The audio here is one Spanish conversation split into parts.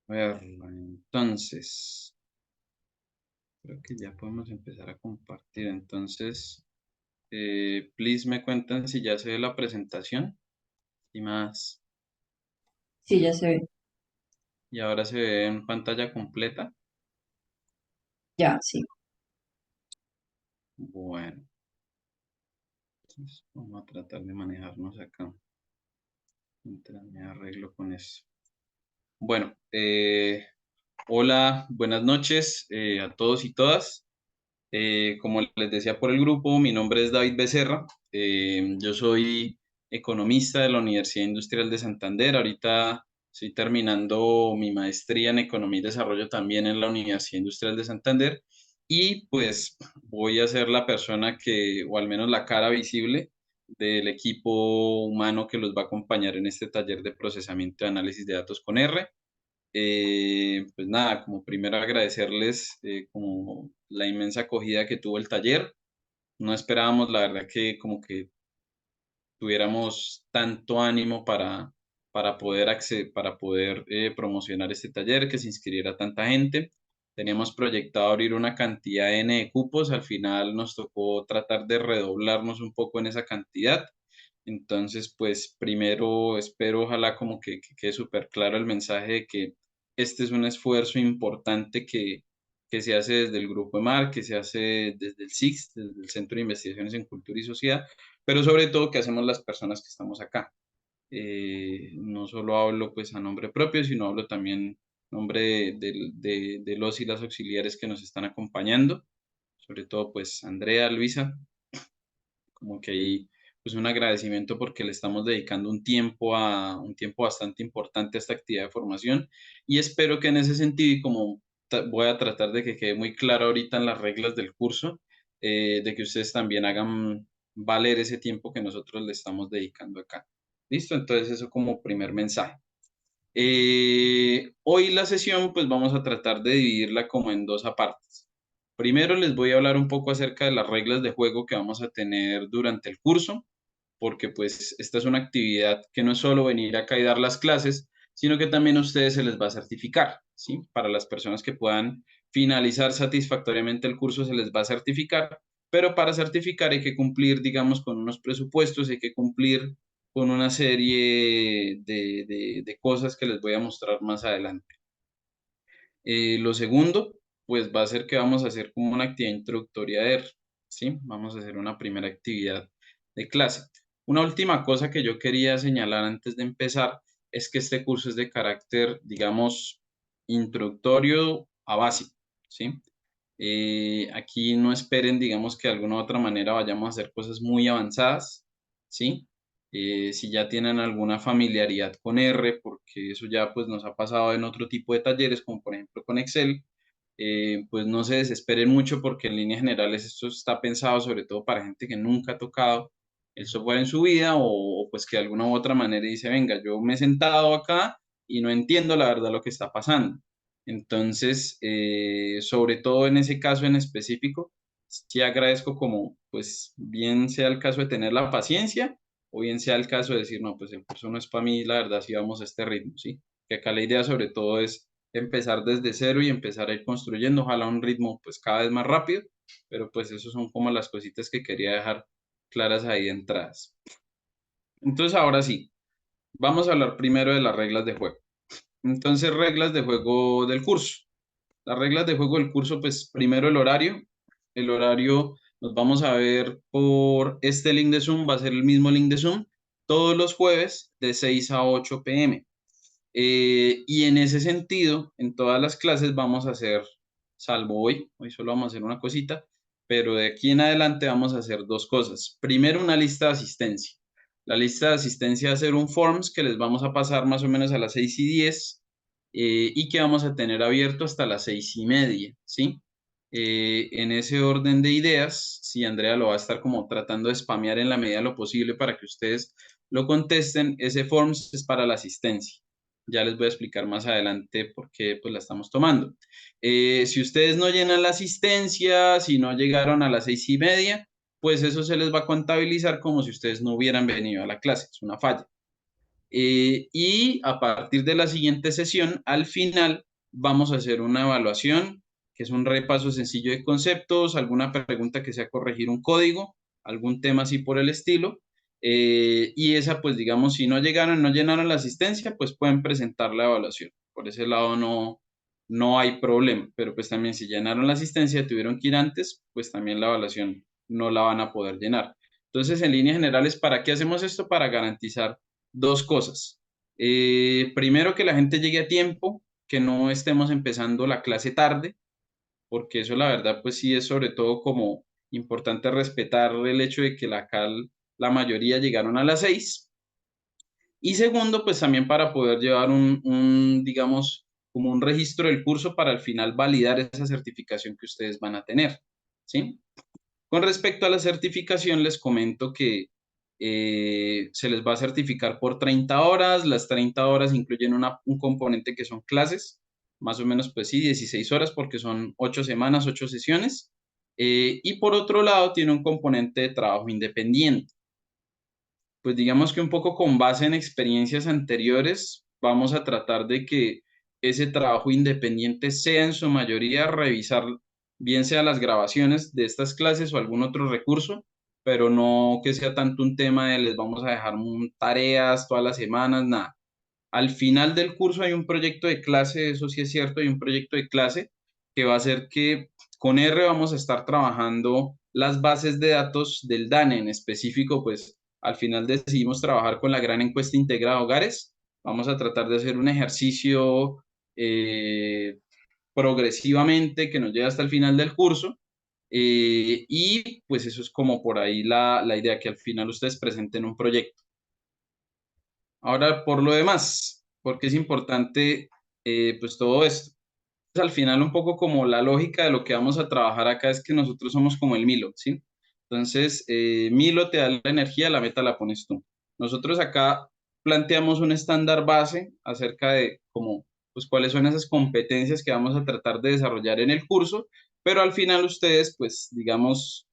A ver, entonces, creo que ya podemos empezar a compartir. Entonces, please me cuentan si ya se ve la presentación y más. Sí, ya se ve. Y ahora se ve en pantalla completa. Ya, sí. Bueno, entonces vamos a tratar de manejarnos acá mientras me arreglo con eso. Bueno, hola, buenas noches a todos y todas. Como les decía por el grupo, mi nombre es David Becerra. Yo soy economista de la Universidad Industrial de Santander. Ahorita estoy terminando mi maestría en Economía y Desarrollo también en la Universidad Industrial de Santander. Y pues voy a ser la persona que, o al menos la cara visible del equipo humano que los va a acompañar en este taller de procesamiento y análisis de datos con R. Pues nada, como primero agradecerles como la inmensa acogida que tuvo el taller. No esperábamos, la verdad, que como que tuviéramos tanto ánimo para poder promocionar este taller, que se inscribiera tanta gente. Teníamos proyectado abrir una cantidad N de cupos, al final nos tocó tratar de redoblarnos un poco en esa cantidad. Entonces, pues primero espero, ojalá como que quede súper claro el mensaje de que este es un esfuerzo importante que se hace desde el Grupo EMAR, que se hace desde el SIX, desde el Centro de Investigaciones en Cultura y Sociedad, pero sobre todo que hacemos las personas que estamos acá. No solo hablo pues a nombre propio, sino hablo también a nombre de los y las auxiliares que nos están acompañando, sobre todo pues Andrea, Luisa, como que ahí pues un agradecimiento porque le estamos dedicando un tiempo bastante importante a esta actividad de formación y espero que en ese sentido y como voy a tratar de que quede muy claro ahorita en las reglas del curso, de que ustedes también hagan valer ese tiempo que nosotros le estamos dedicando acá. ¿Listo? Entonces eso como primer mensaje. Hoy la sesión pues vamos a tratar de dividirla como en dos apartes. Primero les voy a hablar un poco acerca de las reglas de juego que vamos a tener durante el curso, porque pues esta es una actividad que no es solo venir acá y dar las clases, sino que también a ustedes se les va a certificar, ¿sí? Para las personas que puedan finalizar satisfactoriamente el curso se les va a certificar, pero para certificar hay que cumplir, digamos, con unos presupuestos, hay que cumplir con una serie de cosas que les voy a mostrar más adelante. Lo segundo, pues va a ser que vamos a hacer como una actividad introductoria de R, ¿sí? Vamos a hacer una primera actividad de clase. Una última cosa que yo quería señalar antes de empezar es que este curso es de carácter, digamos, introductorio a básico, ¿sí? Aquí no esperen, digamos, que de alguna u otra manera vayamos a hacer cosas muy avanzadas, ¿sí? Si ya tienen alguna familiaridad con R, porque eso ya pues nos ha pasado en otro tipo de talleres, como por ejemplo con Excel, pues no se desesperen mucho porque en líneas generales esto está pensado sobre todo para gente que nunca ha tocado el software en su vida o pues que de alguna u otra manera dice, venga, yo me he sentado acá y no entiendo la verdad lo que está pasando. Entonces, sobre todo en ese caso en específico, sí agradezco como, pues, bien sea el caso de tener la paciencia o bien sea el caso de decir, no, pues el curso no es para mí, la verdad, sí vamos a este ritmo, ¿sí? Que acá la idea sobre todo es empezar desde cero y empezar a ir construyendo, ojalá a un ritmo, pues, cada vez más rápido, pero pues eso son como las cositas que quería dejar claras ahí de entradas. Entonces, ahora sí, vamos a hablar primero de las reglas de juego. Entonces, reglas de juego del curso. Las reglas de juego del curso, pues primero el horario. El horario nos vamos a ver por este link de Zoom, va a ser el mismo link de Zoom, todos los jueves de 6 a 8 p.m. Y en ese sentido, en todas las clases vamos a hacer, salvo hoy solo vamos a hacer una cosita, pero de aquí en adelante vamos a hacer dos cosas. Primero, una lista de asistencia. La lista de asistencia va a ser un forms que les vamos a pasar más o menos a las 6:10 y que vamos a tener abierto hasta las 6:30, ¿sí? En ese orden de ideas, sí, Andrea lo va a estar como tratando de spamear en la medida de lo posible para que ustedes lo contesten. Ese forms es para la asistencia. Ya les voy a explicar más adelante por qué pues, la estamos tomando. Si ustedes no llenan la asistencia, si no llegaron a las 6:30, pues eso se les va a contabilizar como si ustedes no hubieran venido a la clase. Es una falla. Y a partir de la siguiente sesión, al final, vamos a hacer una evaluación, que es un repaso sencillo de conceptos, alguna pregunta que sea corregir un código, algún tema así por el estilo. Y esa, pues digamos, si no llegaron, no llenaron la asistencia, pues pueden presentar la evaluación. Por ese lado no hay problema, pero pues también si llenaron la asistencia y tuvieron que ir antes, pues también la evaluación no la van a poder llenar. Entonces, en líneas generales, ¿para qué hacemos esto? Para garantizar dos cosas. Primero, que la gente llegue a tiempo, que no estemos empezando la clase tarde, porque eso la verdad pues sí es sobre todo como importante respetar el hecho de que la mayoría llegaron a las 6. Y segundo, pues también para poder llevar digamos, como un registro del curso para al final validar esa certificación que ustedes van a tener, ¿sí? Con respecto a la certificación, les comento que se les va a certificar por 30 horas. Las 30 horas incluyen un componente que son clases, más o menos, pues sí, 16 horas porque son 8 semanas, 8 sesiones. Y por otro lado, tiene un componente de trabajo independiente. Pues digamos que un poco con base en experiencias anteriores, vamos a tratar de que ese trabajo independiente sea en su mayoría revisar, bien sea las grabaciones de estas clases o algún otro recurso, pero no que sea tanto un tema de les vamos a dejar tareas todas las semanas, nada. Al final del curso hay un proyecto de clase, eso sí es cierto, hay un proyecto de clase que va a ser que con R vamos a estar trabajando las bases de datos del DANE en específico, pues al final decidimos trabajar con la gran encuesta integrada de hogares. Vamos a tratar de hacer un ejercicio progresivamente que nos lleve hasta el final del curso. Y pues eso es como por ahí la idea, que al final ustedes presenten un proyecto. Ahora, por lo demás, porque es importante pues todo esto. Pues, al final un poco como la lógica de lo que vamos a trabajar acá es que nosotros somos como el Milo, ¿sí? Entonces, Milo te da la energía, la meta la pones tú. Nosotros acá planteamos un estándar base acerca de cómo, pues cuáles son esas competencias que vamos a tratar de desarrollar en el curso, pero al final ustedes, pues digamos,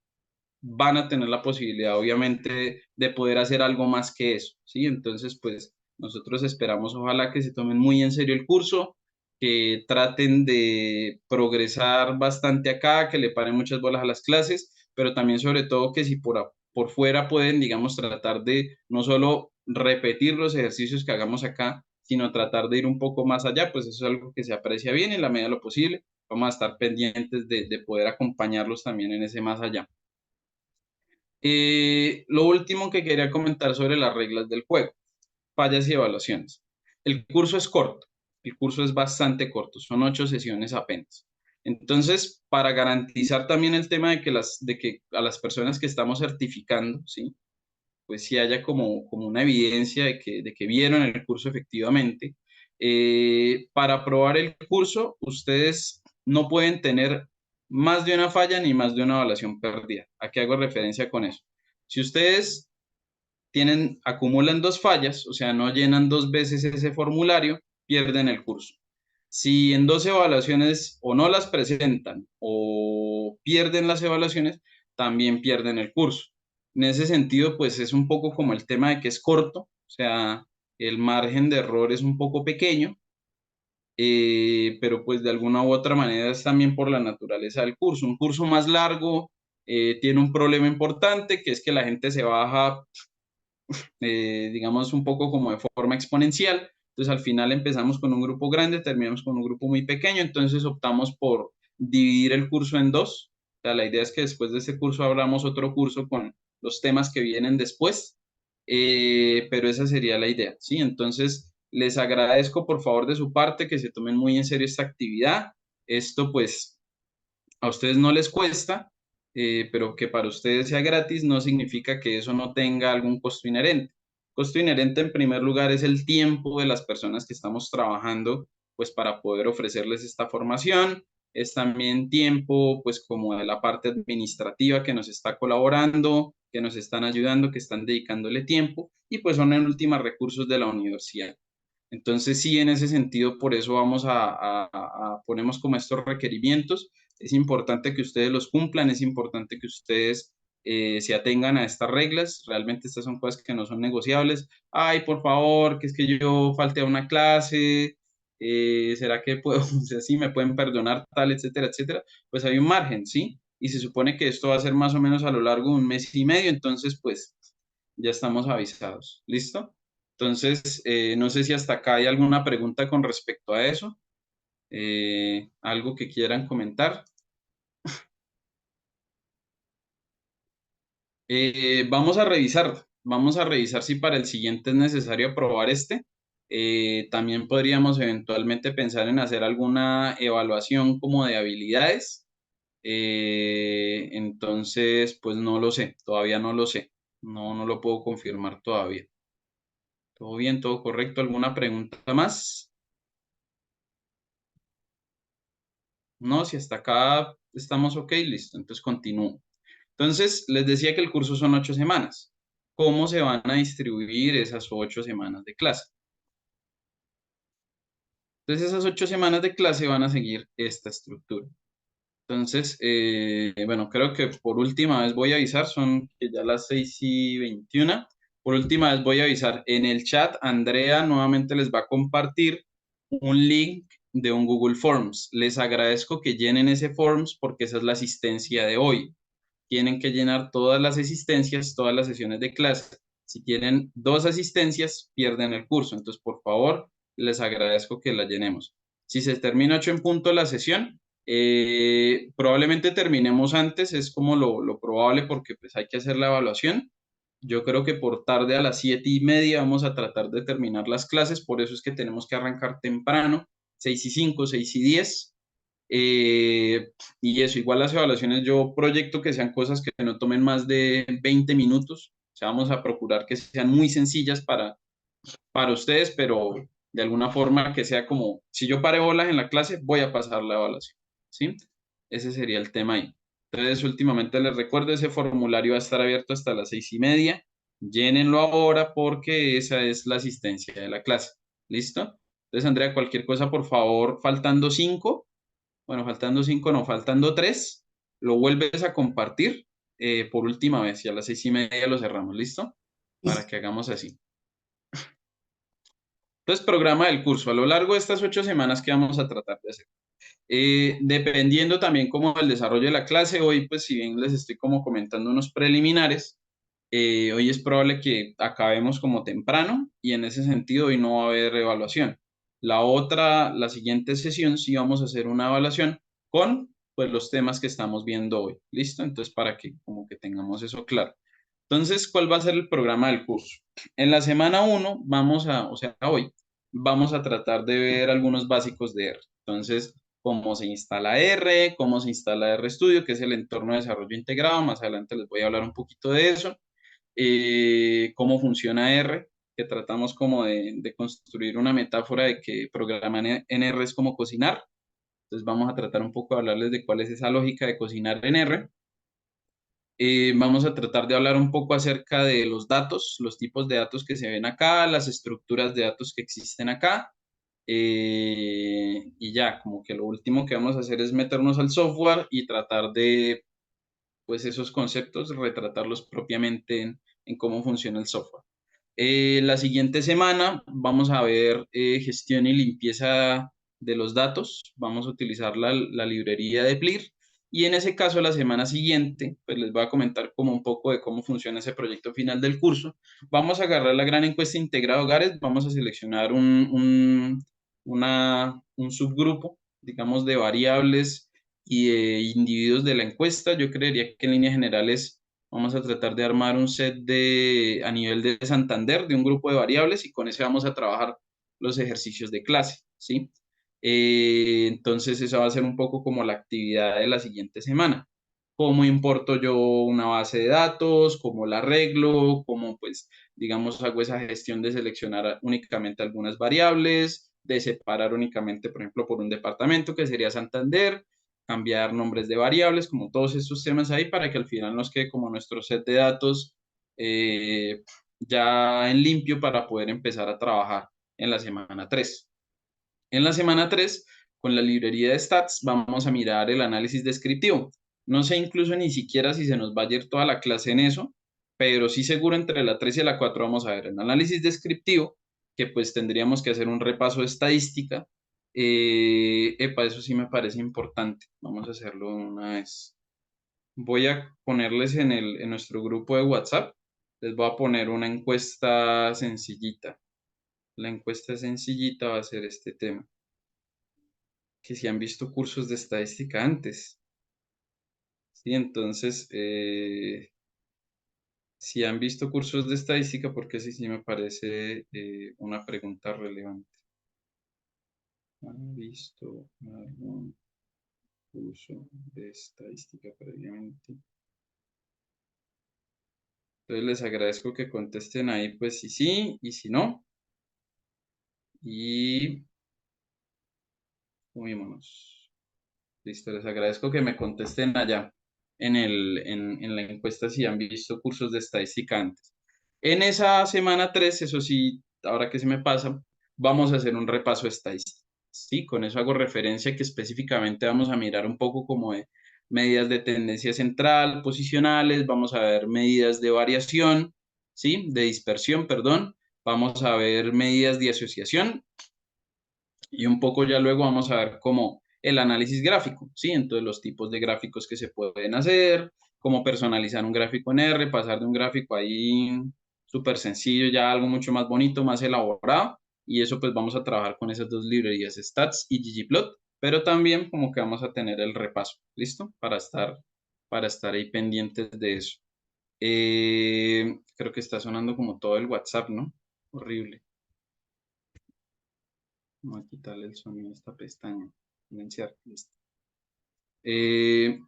van a tener la posibilidad, obviamente, de poder hacer algo más que eso, ¿sí? Entonces, pues nosotros esperamos, ojalá que se tomen muy en serio el curso, que traten de progresar bastante acá, que le paren muchas bolas a las clases, pero también sobre todo que si por fuera pueden, digamos, tratar de no solo repetir los ejercicios que hagamos acá, sino tratar de ir un poco más allá, pues eso es algo que se aprecia bien en la medida de lo posible. Vamos a estar pendientes de poder acompañarlos también en ese más allá. Lo último que quería comentar sobre las reglas del juego, fallas y evaluaciones. El curso es corto, el curso es bastante corto, son 8 sesiones apenas. Entonces, para garantizar también el tema de que a las personas que estamos certificando, ¿sí? Pues sí haya como una evidencia de que vieron el curso efectivamente. Para aprobar el curso, ustedes no pueden tener más de una falla ni más de una evaluación perdida. ¿A qué hago referencia con eso? Si ustedes acumulan 2 fallas, o sea, no llenan 2 veces ese formulario, pierden el curso. Si en 2 evaluaciones o no las presentan o pierden las evaluaciones, también pierden el curso. En ese sentido, pues es un poco como el tema de que es corto, o sea, el margen de error es un poco pequeño, pero pues de alguna u otra manera es también por la naturaleza del curso. Un curso más largo tiene un problema importante, que es que la gente se baja, digamos, un poco como de forma exponencial. Entonces, al final empezamos con un grupo grande, terminamos con un grupo muy pequeño, entonces optamos por dividir el curso en dos. O sea, la idea es que después de este curso abramos otro curso con los temas que vienen después, pero esa sería la idea, ¿sí? Entonces, les agradezco por favor de su parte que se tomen muy en serio esta actividad. Esto pues a ustedes no les cuesta, pero que para ustedes sea gratis no significa que eso no tenga algún costo inherente. Costo inherente en primer lugar es el tiempo de las personas que estamos trabajando pues para poder ofrecerles esta formación. Es también tiempo pues como de la parte administrativa que nos está colaborando, que nos están ayudando, que están dedicándole tiempo y pues son en última recursos de la universidad. Entonces, sí, en ese sentido, por eso vamos ponemos como estos requerimientos. Es importante que ustedes los cumplan, es importante que ustedes se atengan a estas reglas. Realmente estas son cosas que no son negociables. Ay, por favor, que es que yo falte a una clase, ¿será que puedo, o sea, sí, me pueden perdonar tal, etcétera, etcétera? Pues hay un margen, ¿sí? Y se supone que esto va a ser más o menos a lo largo de un mes y medio, entonces pues ya estamos avisados. ¿Listo? Entonces, no sé si hasta acá hay alguna pregunta con respecto a eso, algo que quieran comentar. Vamos a revisar si para el siguiente es necesario aprobar este. También podríamos eventualmente pensar en hacer alguna evaluación como de habilidades. Entonces, pues no lo sé, todavía no lo sé. No, no lo puedo confirmar todavía. ¿Todo bien? ¿Todo correcto? ¿Alguna pregunta más? No, si hasta acá estamos ok, listo. Entonces continúo. Entonces, les decía que el curso son 8 semanas. ¿Cómo se van a distribuir esas 8 semanas de clase? Entonces, esas 8 semanas de clase van a seguir esta estructura. Entonces, bueno, creo que por última vez voy a avisar, son que ya las 6:21. Por última vez voy a avisar en el chat, Andrea nuevamente les va a compartir un link de un Google Forms. Les agradezco que llenen ese Forms porque esa es la asistencia de hoy. Tienen que llenar todas las asistencias, todas las sesiones de clase. Si tienen 2 asistencias, pierden el curso. Entonces, por favor, les agradezco que la llenemos. Si se termina 8 en punto la sesión, probablemente terminemos antes, es como lo probable porque pues hay que hacer la evaluación. Yo creo que por tarde a las 7:30 vamos a tratar de terminar las clases, por eso es que tenemos que arrancar temprano, 6:05, 6:10. Y eso, igual las evaluaciones, yo proyecto que sean cosas que no tomen más de 20 minutos. O sea, vamos a procurar que sean muy sencillas para ustedes, pero de alguna forma que sea como, si yo paré bolas en la clase, voy a pasar la evaluación, ¿sí? Ese sería el tema ahí. Entonces, últimamente les recuerdo, ese formulario va a estar abierto hasta las 6:30. Llénenlo ahora porque esa es la asistencia de la clase. ¿Listo? Entonces, Andrea, cualquier cosa, por favor, faltando 5, bueno, faltando 5, no, faltando 3, lo vuelves a compartir por última vez y a las 6:30 lo cerramos. ¿Listo? Para Listo. que hagamos así. Entonces, programa del curso. A lo largo de estas 8 semanas, ¿qué vamos a tratar de hacer? Dependiendo también como el desarrollo de la clase, hoy pues si bien les estoy como comentando unos preliminares, hoy es probable que acabemos como temprano y en ese sentido hoy no va a haber evaluación. La siguiente sesión sí vamos a hacer una evaluación con pues los temas que estamos viendo hoy. ¿Listo? Entonces para que como que tengamos eso claro. Entonces, ¿cuál va a ser el programa del curso? En la semana 1 vamos a, o sea, hoy, vamos a tratar de ver algunos básicos de R. Entonces, cómo se instala R, cómo se instala RStudio, que es el entorno de desarrollo integrado. Más adelante les voy a hablar un poquito de eso. Cómo funciona R, que tratamos como de construir una metáfora de que programar en R es como cocinar. Entonces, vamos a tratar un poco de hablarles de cuál es esa lógica de cocinar en R. Vamos a tratar de hablar un poco acerca de los datos, los tipos de datos que se ven acá, las estructuras de datos que existen acá. Y ya, como que lo último que vamos a hacer es meternos al software y tratar de, pues esos conceptos, retratarlos propiamente en cómo funciona el software. La siguiente semana vamos a ver gestión y limpieza de los datos. Vamos a utilizar la librería de PLIR. Y en ese caso, la semana siguiente, pues les voy a comentar como un poco de cómo funciona ese proyecto final del curso. Vamos a agarrar la gran encuesta integrada de hogares, vamos a seleccionar un subgrupo, digamos, de variables y de individuos de la encuesta. Yo creería que en líneas generales vamos a tratar de armar un set a nivel de Santander, de un grupo de variables, y con ese vamos a trabajar los ejercicios de clase, ¿sí? Entonces, esa va a ser un poco como la actividad de la siguiente semana. ¿Cómo importo yo una base de datos? ¿Cómo la arreglo? ¿Cómo, pues, digamos, hago esa gestión de seleccionar únicamente algunas variables, de separar únicamente, por ejemplo, por un departamento que sería Santander, cambiar nombres de variables, como todos estos temas ahí, para que al final nos quede como nuestro set de datos ya en limpio para poder empezar a trabajar en la semana 3. En la semana 3, con la librería de stats, vamos a mirar el análisis descriptivo. No sé incluso ni siquiera si se nos va a ir toda la clase en eso, pero sí seguro entre la 3 y la 4 vamos a ver el análisis descriptivo, que pues tendríamos que hacer un repaso de estadística. Eso sí me parece importante. Vamos a hacerlo una vez. Voy a ponerles en nuestro grupo de WhatsApp, les voy a poner una encuesta sencillita. La encuesta sencillita va a ser este tema, que si han visto cursos de estadística antes. Sí, entonces, si han visto cursos de estadística, porque sí me parece una pregunta relevante. ¿Han visto algún curso de estadística previamente? Entonces les agradezco que contesten ahí, pues si sí y si no. Y movámonos. Listo, les agradezco que me contesten allá en la encuesta si han visto cursos de estadística antes. En esa semana 3 eso sí, ahora que se me pasa, vamos a hacer un repaso estadístico. Sí, con eso hago referencia que específicamente vamos a mirar un poco como de medidas de tendencia central, posicionales, vamos a ver medidas de variación, ¿sí? De dispersión, perdón. Vamos a ver medidas de asociación y un poco ya luego vamos a ver cómo el análisis gráfico, ¿sí? Entonces los tipos de gráficos que se pueden hacer, cómo personalizar un gráfico en R, pasar de un gráfico ahí súper sencillo ya a algo mucho más bonito, más elaborado. Y eso pues vamos a trabajar con esas dos librerías, Stats y ggplot, pero también como que vamos a tener el repaso, ¿listo? Para estar ahí pendientes de eso. Creo que está sonando como todo el WhatsApp, ¿no? Horrible. Vamos a quitarle el sonido a esta pestaña. Silenciar. Listo. Eh,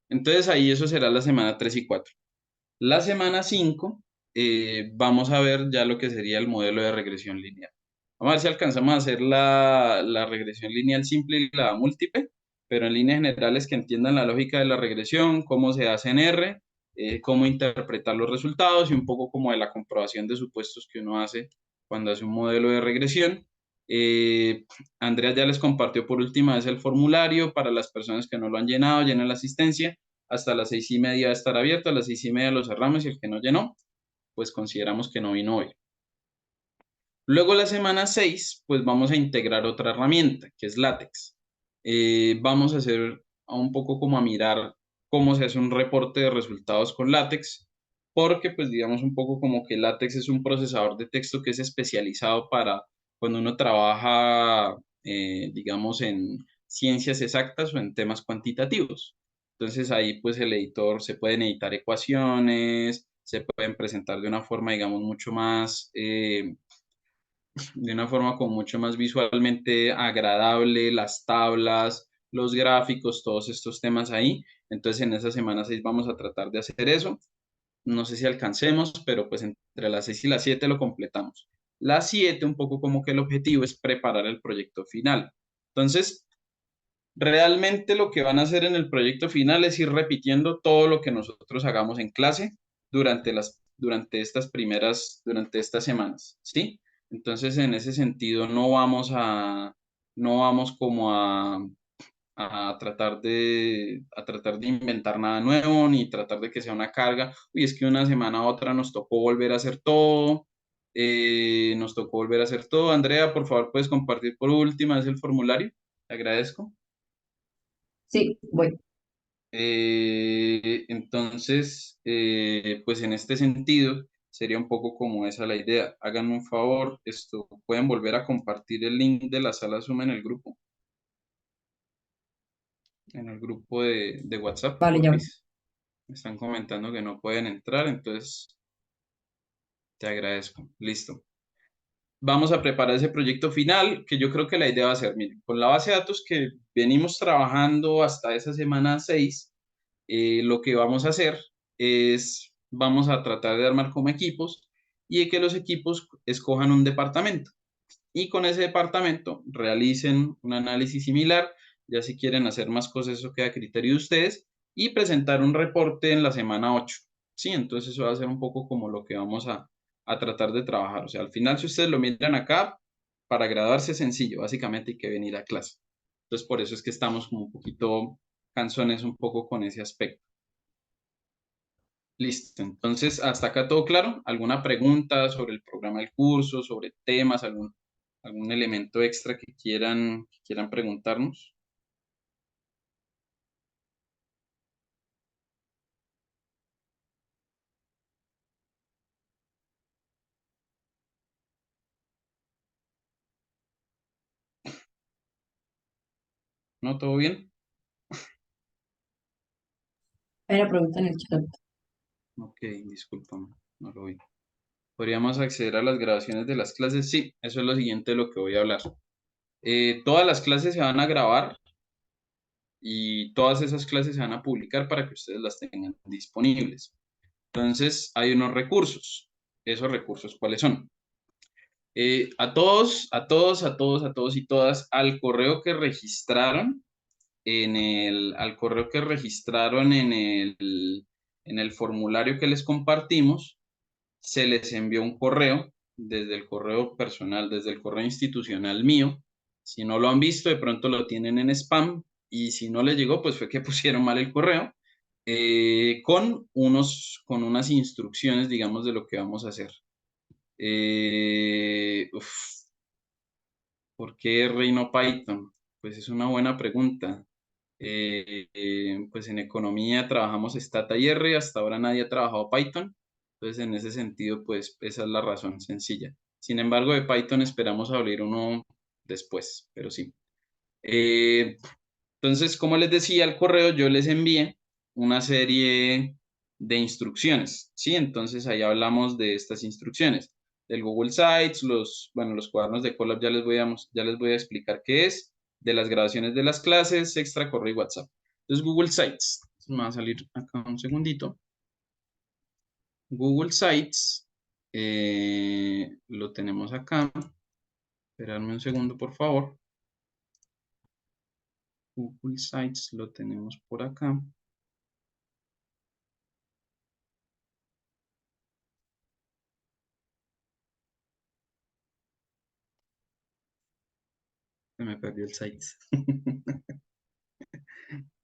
entonces ahí eso será la semana 3 y 4. La semana 5 vamos a ver ya lo que sería el modelo de regresión lineal. Vamos a ver si alcanzamos a hacer la regresión lineal simple y la múltiple, pero en líneas generales que entiendan la lógica de la regresión, cómo se hace en R, cómo interpretar los resultados y un poco como de la comprobación de supuestos que uno hace cuando hace un modelo de regresión. Eh, Andrea ya les compartió por última vez el formulario para las personas que no lo han llenado, llenen la asistencia. Hasta las 6:30 va a estar abierto, a las 6:30 lo cerramos y el que no llenó, pues consideramos que no vino hoy. Luego la semana 6 pues vamos a integrar otra herramienta, que es LaTeX. Vamos a hacer un poco como a mirar cómo se hace un reporte de resultados con LaTeX, porque pues digamos un poco como que LaTeX es un procesador de texto que es especializado para cuando uno trabaja, digamos, en ciencias exactas o en temas cuantitativos. Entonces ahí pues el editor se pueden editar ecuaciones, se pueden presentar de una forma, digamos, mucho más de una forma como mucho más visualmente agradable, las tablas, los gráficos, todos estos temas ahí. Entonces en esa semana 6 vamos a tratar de hacer eso. No sé si alcancemos, pero pues entre las 6 y las 7 lo completamos. Las 7 un poco como que el objetivo es preparar el proyecto final. Entonces, realmente lo que van a hacer en el proyecto final es ir repitiendo todo lo que nosotros hagamos en clase durante estas semanas, ¿sí? Entonces, en ese sentido, no vamos como a tratar de inventar nada nuevo, ni tratar de que sea una carga. Uy, es que una semana a otra nos tocó volver a hacer todo, nos tocó volver a hacer todo. Andrea, por favor, puedes compartir por última vez el formulario. Te agradezco. Sí, voy. Entonces, pues en este sentido, sería un poco como esa la idea. Hagan un favor, pueden volver a compartir el link de la sala Zoom en el grupo de WhatsApp, Vale, ya. porfis. Me están comentando que no pueden entrar, entonces te agradezco. Listo. Vamos a preparar ese proyecto final, que yo creo que la idea va a ser, miren, con la base de datos que venimos trabajando hasta esa semana 6, lo que vamos a hacer es, vamos a tratar de armar como equipos y de que los equipos escojan un departamento y con ese departamento realicen un análisis similar, ya si quieren hacer más cosas, eso queda a criterio de ustedes, y presentar un reporte en la semana 8. Sí, entonces eso va a ser un poco como lo que vamos a tratar de trabajar. O sea, al final, si ustedes lo miran acá, para graduarse es sencillo, básicamente hay que venir a clase. Entonces, por eso es que estamos como un poquito cansones un poco con ese aspecto. Listo, entonces hasta acá todo claro. ¿Alguna pregunta sobre el programa del curso, sobre temas, algún elemento extra que quieran preguntarnos? ¿No? ¿Todo bien? Hay una pregunta en el chat. Ok, discúlpame, no lo vi. ¿Podríamos acceder a las grabaciones de las clases? Sí, eso es lo siguiente de lo que voy a hablar. Todas las clases se van a grabar y todas esas clases se van a publicar para que ustedes las tengan disponibles. Entonces, hay unos recursos. ¿Esos recursos cuáles son? A todos y todas, al correo que registraron en el formulario que les compartimos, se les envió un correo desde el correo personal, desde el correo institucional mío. Si no lo han visto, de pronto lo tienen en spam y si no les llegó, pues fue que pusieron mal el correo, con unas instrucciones, digamos, de lo que vamos a hacer. Uf, ¿por qué Reino Python? Pues es una buena pregunta. Pues en economía trabajamos Stata y R, hasta ahora nadie ha trabajado Python, entonces en ese sentido, pues esa es la razón sencilla. Sin embargo, de Python esperamos abrir uno después, pero sí. Eh, entonces, como les decía, al correo yo les envié una serie de instrucciones, ¿sí? Entonces ahí hablamos de estas instrucciones, del Google Sites, los cuadernos de Colab ya les voy a explicar qué es, de las grabaciones de las clases, extra correo y WhatsApp. Entonces, Google Sites, me va a salir acá un segundito. Google Sites, lo tenemos acá. Esperadme un segundo, por favor. Google Sites lo tenemos por acá. Se me perdió el site.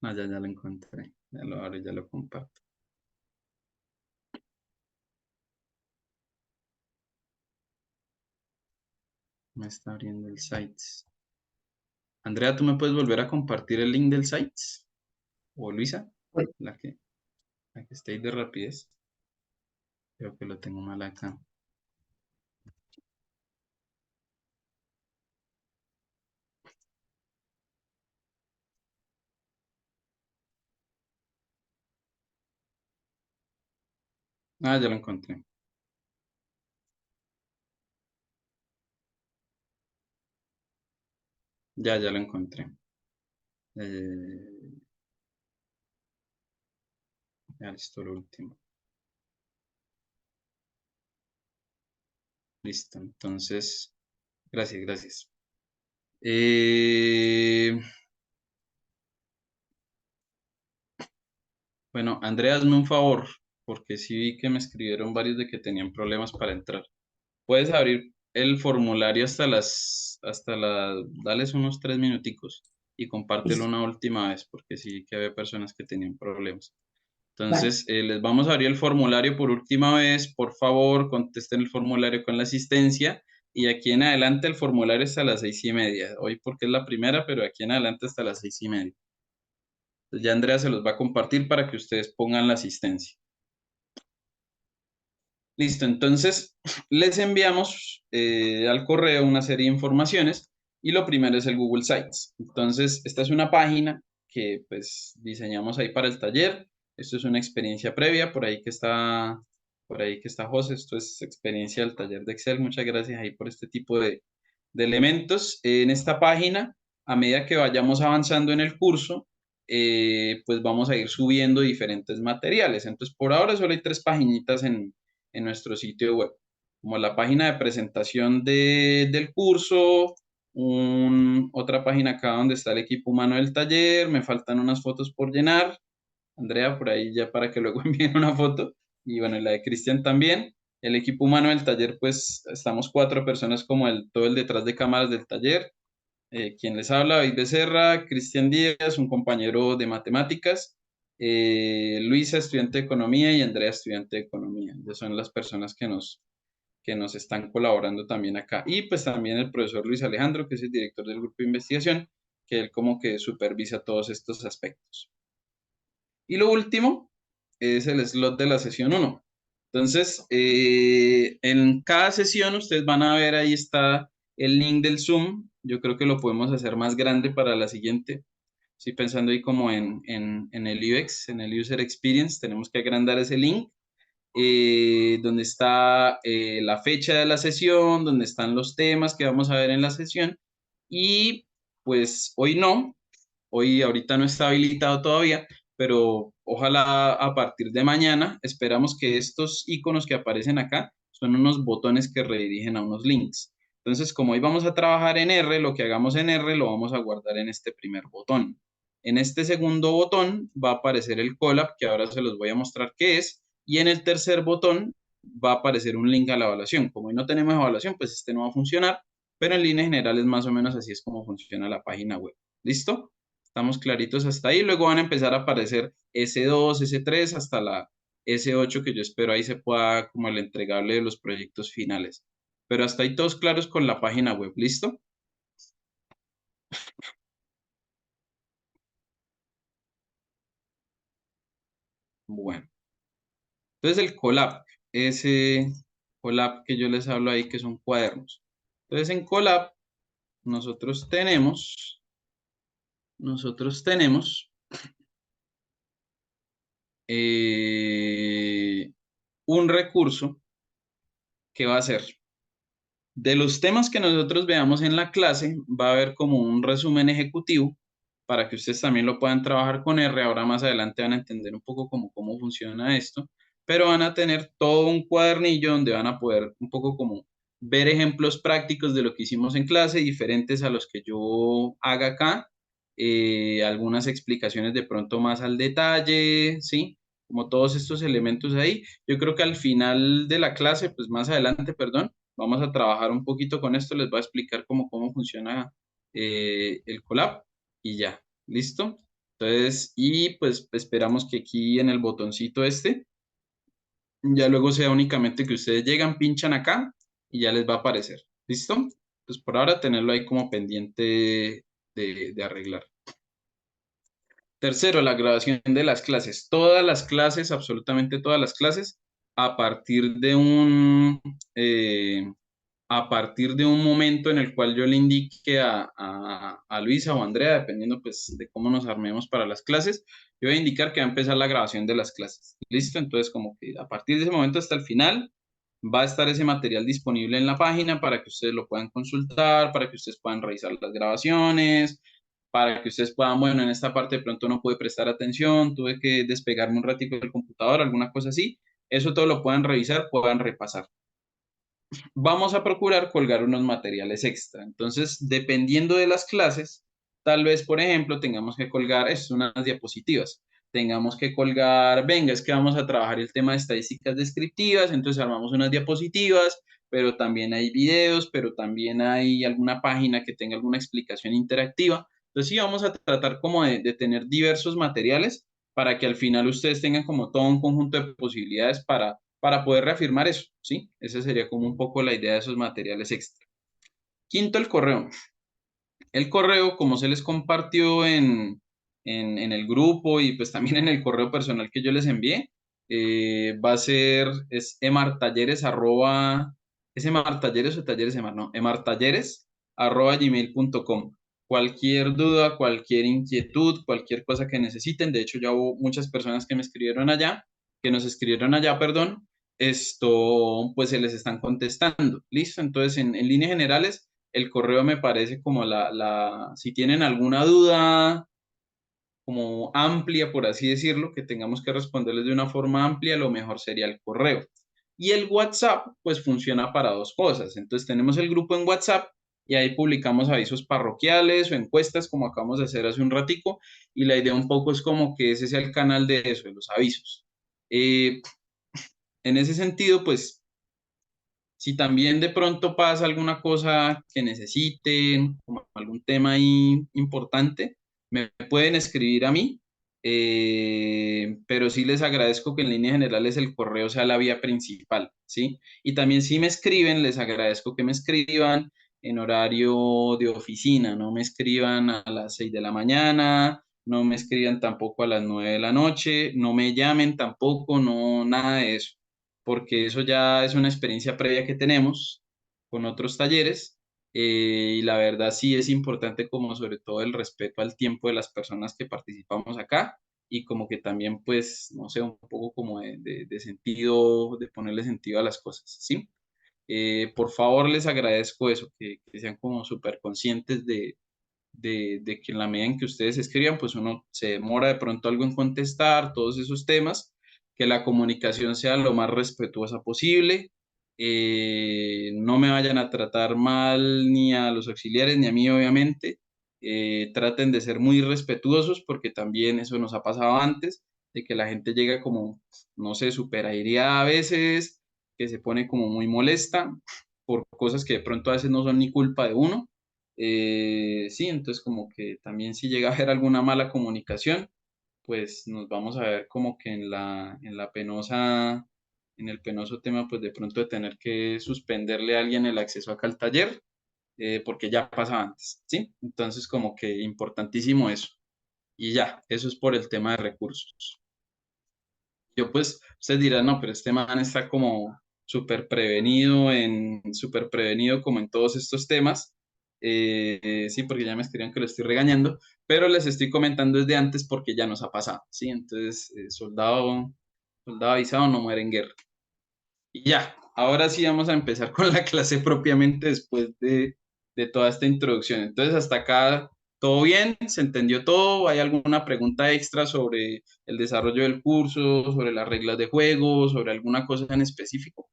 No, ya lo encontré. Ya lo abro, ya lo comparto. Me está abriendo el site. Andrea, ¿tú me puedes volver a compartir el link del site? ¿O Luisa? Voy. La que, la que esté ahí de rapidez. Creo que lo tengo mal acá. Ah, ya lo encontré. Ya lo encontré. Eh, ya listo, lo último. Listo, entonces, gracias. Eh, bueno, Andrea, hazme un favor, porque sí vi que me escribieron varios de que tenían problemas para entrar. Puedes abrir el formulario dales unos 3 minuticos y compártelo Listo. una última vez, porque sí que había personas que tenían problemas. Vale. Entonces, les vamos a abrir el formulario por última vez. Por favor, contesten el formulario con la asistencia. Y aquí en adelante el formulario está a las 6:30. Hoy porque es la primera, pero aquí en adelante hasta las 6:30. Entonces, ya Andrea se los va a compartir para que ustedes pongan la asistencia. Listo, entonces les enviamos al correo una serie de informaciones y lo primero es el Google Sites. Entonces, esta es una página que pues diseñamos ahí para el taller. Esto es una experiencia previa, por ahí que está José, esto es experiencia del taller de Excel. Muchas gracias ahí por este tipo de elementos. En esta página, a medida que vayamos avanzando en el curso, pues vamos a ir subiendo diferentes materiales. Entonces, por ahora solo hay 3 paginitas en nuestro sitio web, como la página de presentación del curso, otra página acá donde está el equipo humano del taller, me faltan unas fotos por llenar, Andrea, por ahí ya para que luego envíen una foto, y bueno, la de Cristian también. El equipo humano del taller, pues estamos 4 personas como todo el detrás de cámaras del taller. Quien les habla, David Becerra, Cristian Díaz, un compañero de matemáticas, Luisa, estudiante de economía, y Andrea, estudiante de economía. Ellas son las personas que nos están colaborando también acá. Y pues también el profesor Luis Alejandro, que es el director del grupo de investigación, que él como que supervisa todos estos aspectos. Y lo último es el slot de la sesión uno. Entonces, en cada sesión ustedes van a ver, ahí está el link del Zoom. Yo creo que lo podemos hacer más grande para la siguiente. Estoy pensando ahí como en el UX, en el User Experience. Tenemos que agrandar ese link, donde está la fecha de la sesión, donde están los temas que vamos a ver en la sesión. Y pues hoy no, hoy ahorita no está habilitado todavía, pero ojalá a partir de mañana esperamos que estos iconos que aparecen acá son unos botones que redirigen a unos links. Entonces, como hoy vamos a trabajar en R, lo que hagamos en R lo vamos a guardar en este primer botón. En este segundo botón va a aparecer el Colab, que ahora se los voy a mostrar qué es, y en el tercer botón va a aparecer un link a la evaluación. Como hoy no tenemos evaluación, pues este no va a funcionar, pero en líneas generales más o menos así es como funciona la página web. ¿Listo? Estamos claritos hasta ahí. Luego van a empezar a aparecer S2, S3 hasta la S8, que yo espero ahí se pueda como el entregable de los proyectos finales. Pero hasta ahí todos claros con la página web. ¿Listo? Bueno. Entonces el Colab, ese Colab que yo les hablo ahí, que son cuadernos. Entonces en Colab nosotros tenemos eh, un recurso que va a ser de los temas que nosotros veamos en la clase, va a haber como un resumen ejecutivo para que ustedes también lo puedan trabajar con R. Ahora más adelante van a entender un poco cómo funciona esto, pero van a tener todo un cuadernillo donde van a poder un poco como ver ejemplos prácticos de lo que hicimos en clase, diferentes a los que yo haga acá, algunas explicaciones de pronto más al detalle, ¿sí? Como todos estos elementos ahí. Yo creo que al final de la clase, pues más adelante, perdón, vamos a trabajar un poquito con esto, les voy a explicar cómo funciona el Colab y ya, ¿listo? Entonces, y pues esperamos que aquí en el botoncito este, ya luego sea únicamente que ustedes llegan, pinchan acá y ya les va a aparecer, ¿listo? Pues por ahora tenerlo ahí como pendiente de arreglar. Tercero, la grabación de las clases. Todas las clases, absolutamente todas las clases, a partir de eh, a partir de un momento en el cual yo le indique a Luisa o a Andrea, dependiendo pues de cómo nos armemos para las clases, yo voy a indicar que va a empezar la grabación de las clases. ¿Listo? Entonces, como que a partir de ese momento hasta el final va a estar ese material disponible en la página para que ustedes lo puedan consultar, para que ustedes puedan revisar las grabaciones, para que ustedes puedan, bueno, en esta parte de pronto no pude prestar atención, tuve que despegarme un ratito del computador, alguna cosa así. Eso todo lo puedan revisar, puedan repasar. Vamos a procurar colgar unos materiales extra. Entonces, dependiendo de las clases, tal vez, por ejemplo, tengamos que colgar unas diapositivas. Tengamos que colgar, venga, es que vamos a trabajar el tema de estadísticas descriptivas, entonces armamos unas diapositivas, pero también hay videos, pero también hay alguna página que tenga alguna explicación interactiva. Entonces, sí, vamos a tratar como de tener diversos materiales para que al final ustedes tengan como todo un conjunto de posibilidades para poder reafirmar eso, ¿sí? Esa sería como un poco la idea de esos materiales extra. Quinto, el correo. El correo, como se les compartió en el grupo y pues también en el correo personal que yo les envié, va a ser, es emartalleres arroba, es emartalleres o talleres emar, no, emartalleres arroba gmail.com. Cualquier duda, cualquier inquietud, cualquier cosa que necesiten, de hecho ya hubo muchas personas que me escribieron allá, que nos escribieron allá, perdón, esto pues se les están contestando, ¿listo? Entonces, en líneas generales, el correo me parece como si tienen alguna duda como amplia, por así decirlo, que tengamos que responderles de una forma amplia, lo mejor sería el correo. Y el WhatsApp, pues funciona para dos cosas. Entonces tenemos el grupo en WhatsApp y ahí publicamos avisos parroquiales o encuestas, como acabamos de hacer hace un ratico, y la idea un poco es como que ese sea el canal de eso, de los avisos. En ese sentido, pues Si también de pronto pasa alguna cosa que necesiten, como algún tema ahí importante, me pueden escribir a mí, pero sí les agradezco que en líneas generales el correo sea la vía principal, ¿sí? Y también si me escriben, les agradezco que me escriban en horario de oficina, no me escriban a las 6 de la mañana, no me escriban tampoco a las 9 de la noche, no me llamen tampoco, no, nada de eso porque eso ya es una experiencia previa que tenemos con otros talleres y la verdad sí es importante como sobre todo el respeto al tiempo de las personas que participamos acá y como que también pues, no sé, un poco como de sentido, de ponerle sentido a las cosas, ¿sí? Por favor les agradezco eso, que sean como súper conscientes de que en la medida en que ustedes escriban, pues uno se demora de pronto algo en contestar, todos esos temas, que la comunicación sea lo más respetuosa posible, no me vayan a tratar mal ni a los auxiliares ni a mí, obviamente, traten de ser muy respetuosos porque también eso nos ha pasado antes, de que la gente llega como, no sé, súper aireada a veces, que se pone como muy molesta por cosas que de pronto a veces no son ni culpa de uno. Sí, entonces como que también si llega a haber alguna mala comunicación, pues nos vamos a ver como que en la penosa, en el penoso tema, pues de pronto de tener que suspenderle a alguien el acceso acá al taller, porque ya pasa antes, ¿sí? Entonces como que importantísimo eso. Y ya, eso es por el tema de recursos. Yo pues, ustedes dirán, no, pero este man está como súper prevenido como en todos estos temas. Sí, porque ya me escribieron que lo estoy regañando, pero les estoy comentando desde antes porque ya nos ha pasado, ¿sí? Entonces, soldado avisado no muere en guerra. Y ya, ahora sí vamos a empezar con la clase propiamente después de toda esta introducción. Entonces, hasta acá, ¿todo bien? ¿Se entendió todo? ¿Hay alguna pregunta extra sobre el desarrollo del curso, sobre las reglas de juego, sobre alguna cosa en específico?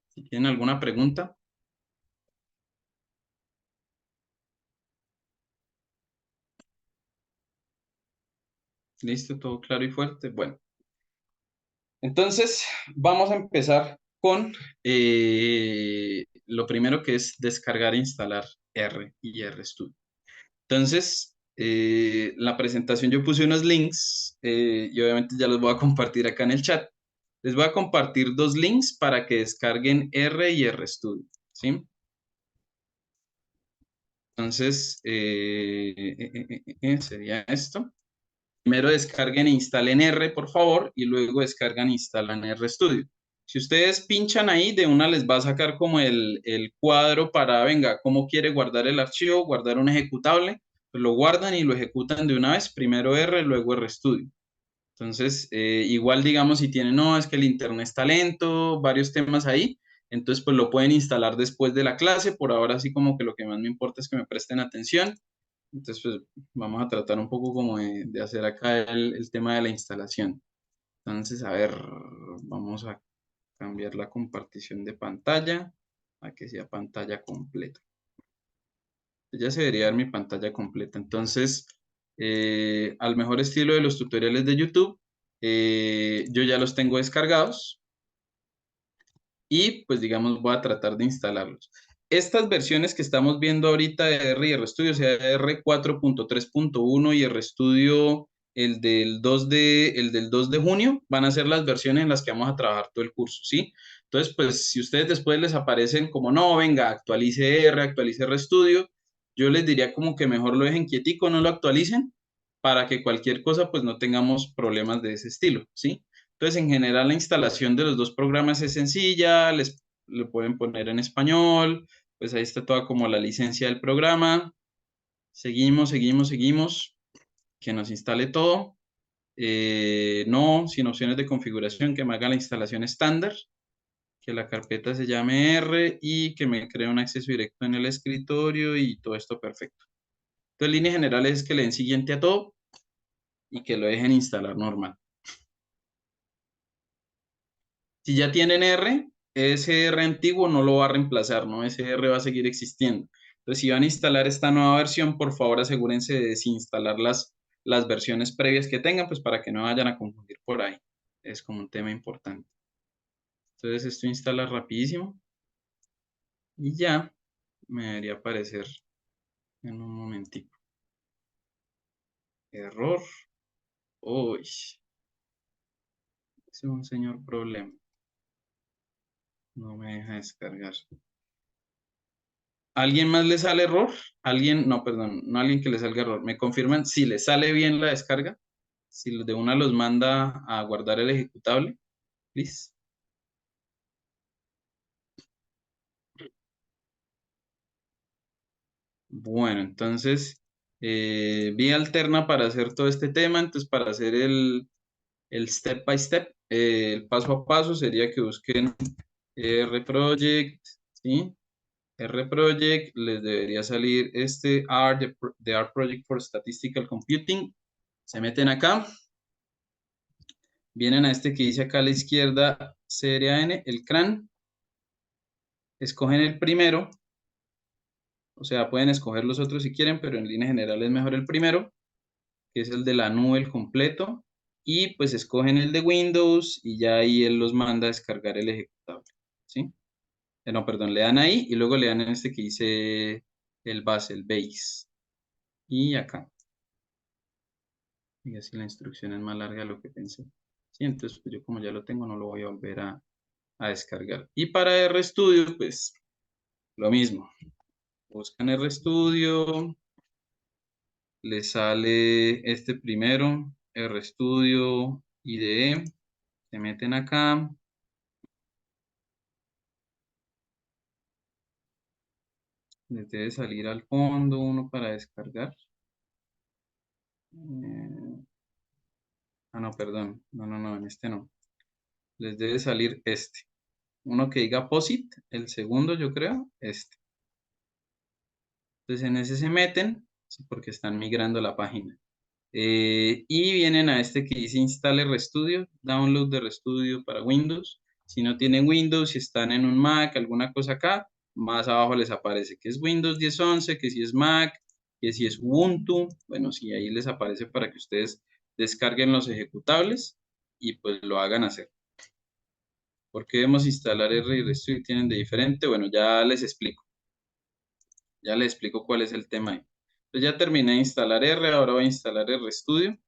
Si tienen alguna pregunta, listo, todo claro y fuerte. Bueno, entonces vamos a empezar con lo primero que es descargar e instalar R y RStudio. Entonces, la presentación yo puse unos links y obviamente ya los voy a compartir acá en el chat. Les voy a compartir dos links para que descarguen R y RStudio, ¿sí? Entonces, sería esto. Primero descarguen e instalen R, por favor, y luego descargan e instalan RStudio. Si ustedes pinchan ahí, de una les va a sacar como el cuadro para, venga, cómo quiere guardar el archivo, guardar un ejecutable, pues lo guardan y lo ejecutan de una vez, primero R, luego RStudio. Entonces, igual digamos si tienen, no, es que el internet está lento, varios temas ahí, entonces pues lo pueden instalar después de la clase, por ahora sí como que lo que más me importa es que me presten atención. Entonces, pues vamos a tratar un poco como de hacer acá el tema de la instalación. Entonces, a ver, vamos a cambiar la compartición de pantalla a que sea pantalla completa. Ya se debería dar mi pantalla completa. Entonces, al mejor estilo de los tutoriales de YouTube, yo ya los tengo descargados y pues digamos voy a tratar de instalarlos. Estas versiones que estamos viendo ahorita de R y RStudio, o sea, R4.3.1 y RStudio, el del 2 de junio, van a ser las versiones en las que vamos a trabajar todo el curso, ¿sí? Entonces, pues si ustedes después les aparecen como, no, venga, actualice R, actualice RStudio, yo les diría como que mejor lo dejen quietico, no lo actualicen, para que cualquier cosa, pues no tengamos problemas de ese estilo, ¿sí? Entonces, en general, la instalación de los dos programas es sencilla, les lo pueden poner en español, pues ahí está toda como la licencia del programa. Seguimos, que nos instale todo. No, sin opciones de configuración, que me haga la instalación estándar, que la carpeta se llame R y que me cree un acceso directo en el escritorio y todo esto perfecto. Entonces, en líneas generales es que le den siguiente a todo y que lo dejen instalar normal. Si ya tienen R, ese R antiguo no lo va a reemplazar, ¿no? Ese R va a seguir existiendo. Entonces, si van a instalar esta nueva versión, por favor asegúrense de desinstalar las versiones previas que tengan, pues para que no vayan a confundir por ahí. Es como un tema importante. Entonces esto instala rapidísimo y ya me debería aparecer en un momentico. Error. Uy, ese es un señor problema. No me deja descargar. ¿Alguien más le sale error? ¿Alguien? No, perdón, no alguien que le salga error. ¿Me confirman si le sale bien la descarga? Si de una los manda a guardar el ejecutable, please. Bueno, entonces, vía alterna para hacer todo este tema. Entonces, para hacer el step by step, el paso a paso sería que busquen RProject, ¿sí? RProject, les debería salir este R de R Project for Statistical Computing. Se meten acá, vienen a este que dice acá a la izquierda, CRAN, el CRAN, escogen el primero, o sea, pueden escoger los otros si quieren, pero en línea general es mejor el primero, que es el de la nube, el completo, y pues escogen el de Windows y ya ahí él los manda a descargar el ejecutable, ¿sí? No, perdón, le dan ahí y luego le dan en este que dice el base, el base, y acá. Y así la instrucción es más larga de lo que pensé. Sí, entonces pues yo como ya lo tengo no lo voy a volver a descargar. Y para RStudio, pues lo mismo. Buscan RStudio, le sale este primero, RStudio IDE, se meten acá, les debe salir al fondo uno para descargar. No, perdón, no, en este no. Les debe salir este. Uno que diga POSIT, el segundo yo creo, este. Entonces en ese se meten, sí, porque están migrando la página. Y vienen a este que dice instale RStudio, download de RStudio para Windows. Si no tienen Windows, si están en un Mac, alguna cosa acá, más abajo les aparece que es Windows 10.11, que si es Mac, que si es Ubuntu. Bueno, sí, ahí les aparece para que ustedes descarguen los ejecutables y pues lo hagan hacer. ¿Por qué debemos instalar R y RStudio tienen de diferente? Bueno, ya les explico. Ya les explico cuál es el tema ahí. Entonces ya terminé de instalar R, ahora voy a instalar RStudio.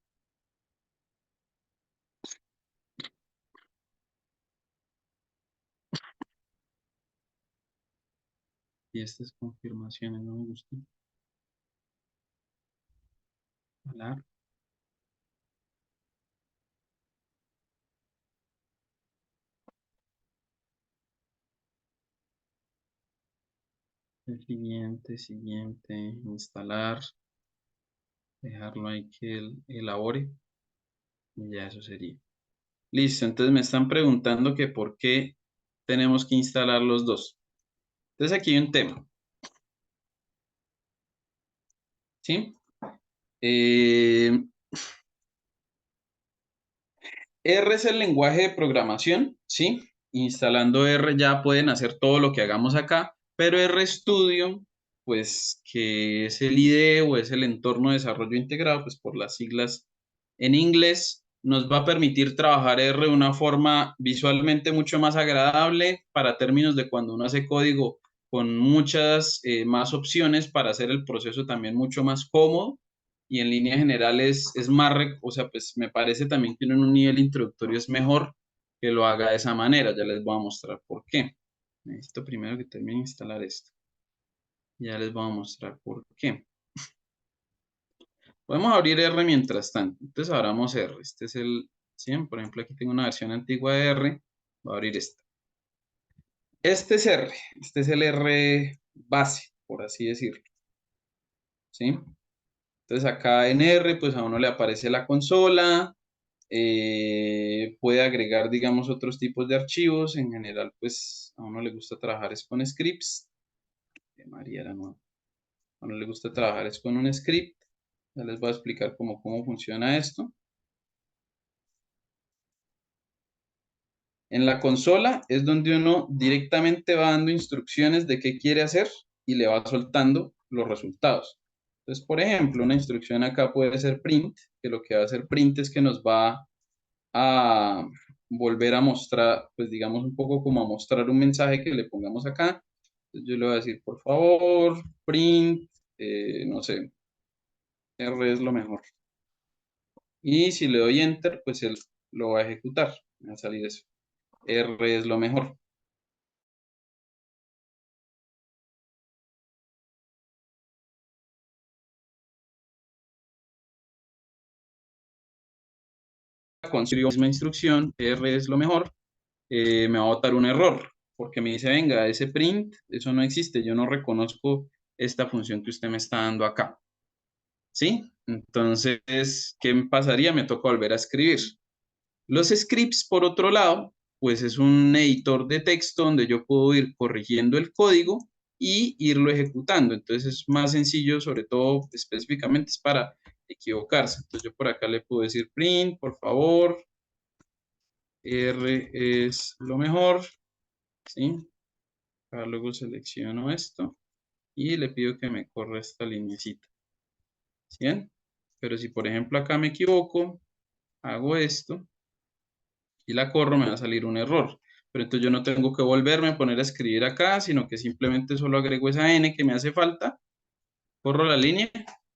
Y estas confirmaciones no me gustan. Hablar. El siguiente, instalar, dejarlo ahí que él elabore. Y ya eso sería. Listo, entonces me están preguntando que por qué tenemos que instalar los dos. Entonces aquí hay un tema, ¿sí? Eh, R es el lenguaje de programación, ¿sí? Instalando R ya pueden hacer todo lo que hagamos acá, pero RStudio, pues que es el IDE o es el entorno de desarrollo integrado, pues por las siglas en inglés, nos va a permitir trabajar R de una forma visualmente mucho más agradable para términos de cuando uno hace código con muchas más opciones para hacer el proceso también mucho más cómodo y en línea general es más, o sea, pues me parece también que uno en un nivel introductorio es mejor que lo haga de esa manera. Ya les voy a mostrar por qué. Necesito primero que termine de instalar esto. Ya les voy a mostrar por qué. Podemos abrir R mientras tanto. Entonces abramos R. Este es el 100. Por ejemplo, aquí tengo una versión antigua de R. Voy a abrir esta. Este es R. Este es el R base, por así decirlo. ¿Sí? Entonces acá en R, pues a uno le aparece la consola, puede agregar, digamos, otros tipos de archivos. En general, pues a uno le gusta trabajar es con scripts. María era nueva. A uno le gusta trabajar es con un script. Ya les voy a explicar cómo funciona esto. En la consola es donde uno directamente va dando instrucciones de qué quiere hacer y le va soltando los resultados. Entonces, por ejemplo, una instrucción acá puede ser print, que lo que va a hacer print es que nos va a volver a mostrar, pues digamos un poco como a mostrar un mensaje que le pongamos acá. Entonces, yo le voy a decir, por favor, print, no sé, R es lo mejor. Y si le doy enter, pues él lo va a ejecutar. Me va a salir eso. R es lo mejor. Con la misma instrucción, R es lo mejor, me va a botar un error, porque me dice, venga, ese print, eso no existe, yo no reconozco esta función que usted me está dando acá. ¿Sí? Entonces, ¿qué me pasaría? Me toca volver a escribir. Los scripts, por otro lado, pues es un editor de texto donde yo puedo ir corrigiendo el código y irlo ejecutando. Entonces es más sencillo, sobre todo específicamente es para equivocarse. Entonces yo por acá le puedo decir print, por favor, R es lo mejor, ¿sí? Acá luego selecciono esto y le pido que me corra esta linecita, ¿sí? Pero si por ejemplo acá me equivoco, hago esto y la corro, me va a salir un error. Pero entonces yo no tengo que volverme a poner a escribir acá, sino que simplemente solo agrego esa N que me hace falta, corro la línea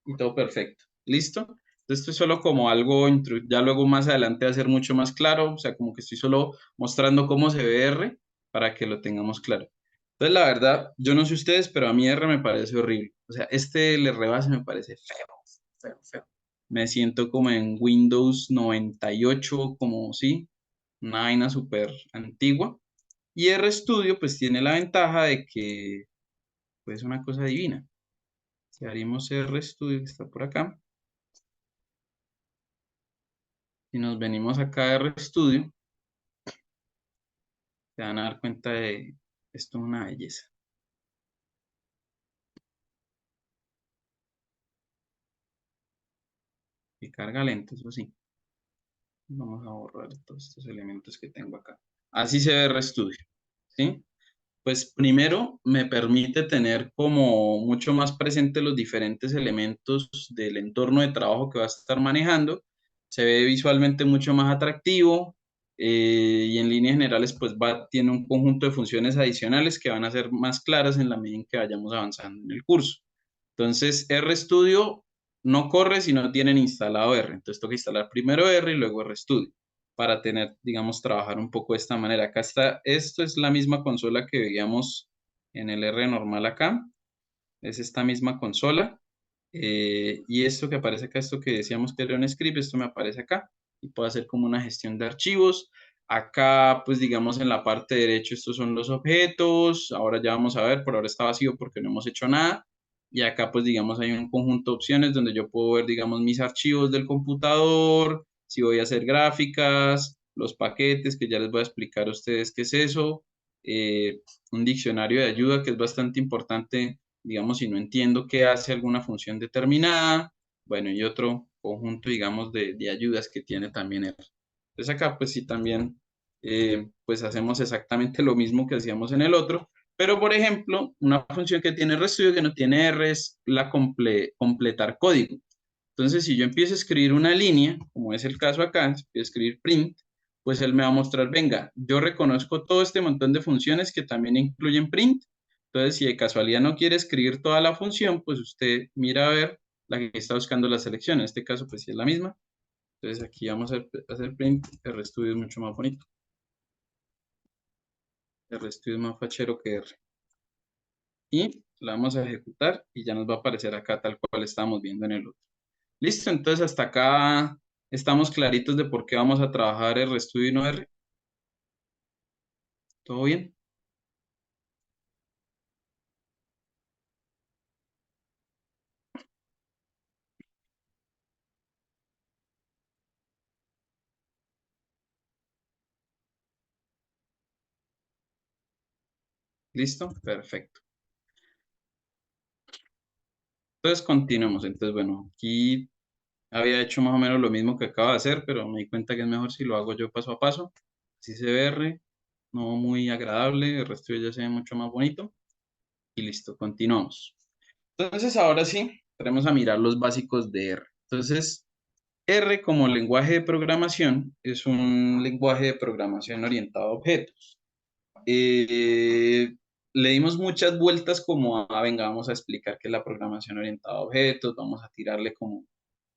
y todo perfecto. ¿Listo? Entonces esto es solo como algo, ya luego más adelante va a ser mucho más claro, o sea, como que estoy solo mostrando cómo se ve R para que lo tengamos claro. Entonces, la verdad, yo no sé ustedes, pero a mí R me parece horrible. O sea, este le rebase me parece feo, feo, feo. Me siento como en Windows 98, como sí, una vaina súper antigua. Y RStudio pues tiene la ventaja de que pues es una cosa divina. Si abrimos RStudio que está por acá y nos venimos acá a RStudio, se van a dar cuenta de esto es una belleza. Y carga lento, eso sí. Vamos a borrar todos estos elementos que tengo acá. Así se ve RStudio, ¿sí? Pues primero me permite tener como mucho más presente los diferentes elementos del entorno de trabajo que va a estar manejando. Se ve visualmente mucho más atractivo y en líneas generales pues tiene un conjunto de funciones adicionales que van a ser más claras en la medida en que vayamos avanzando en el curso. Entonces RStudio no corre si no tienen instalado R. Entonces tengo que instalar primero R y luego RStudio para tener, digamos, trabajar un poco de esta manera. Acá está, esto es la misma consola que veíamos en el R normal acá, es esta misma consola, y esto que aparece acá, esto que decíamos que era un script, esto me aparece acá, y puedo hacer como una gestión de archivos. Acá, pues digamos en la parte derecha, estos son los objetos, ahora ya vamos a ver, por ahora está vacío porque no hemos hecho nada, y acá pues digamos hay un conjunto de opciones donde yo puedo ver digamos mis archivos del computador, si voy a hacer gráficas, los paquetes que ya les voy a explicar a ustedes qué es eso, un diccionario de ayuda que es bastante importante, digamos si no entiendo qué hace alguna función determinada, bueno, y otro conjunto digamos de ayudas que tiene también R. Entonces acá pues sí también pues hacemos exactamente lo mismo que hacíamos en el otro, pero, por ejemplo, una función que tiene RStudio que no tiene R es la completar código. Entonces, si yo empiezo a escribir una línea, como es el caso acá, empiezo a escribir print, pues él me va a mostrar, venga, yo reconozco todo este montón de funciones que también incluyen print. Entonces, si de casualidad no quiere escribir toda la función, pues usted mira a ver la que está buscando la selección. En este caso, pues sí es la misma. Entonces, aquí vamos a hacer print. RStudio es mucho más bonito. RStudio es más fachero que R. Y la vamos a ejecutar y ya nos va a aparecer acá tal cual estamos viendo en el otro. Listo, entonces hasta acá estamos claritos de por qué vamos a trabajar RStudio y no R. ¿Todo bien? ¿Listo? Perfecto. Entonces continuemos. Entonces, bueno, aquí había hecho más o menos lo mismo que acabo de hacer, pero me di cuenta que es mejor si lo hago yo paso a paso. Así se ve R, no muy agradable, el resto ya se ve mucho más bonito. Y listo, continuamos. Entonces, ahora sí, tenemos a mirar los básicos de R. Entonces, R como lenguaje de programación es un lenguaje de programación orientado a objetos. Eh, Le dimos muchas vueltas como a, venga, vamos a explicar qué es la programación orientada a objetos, vamos a tirarle como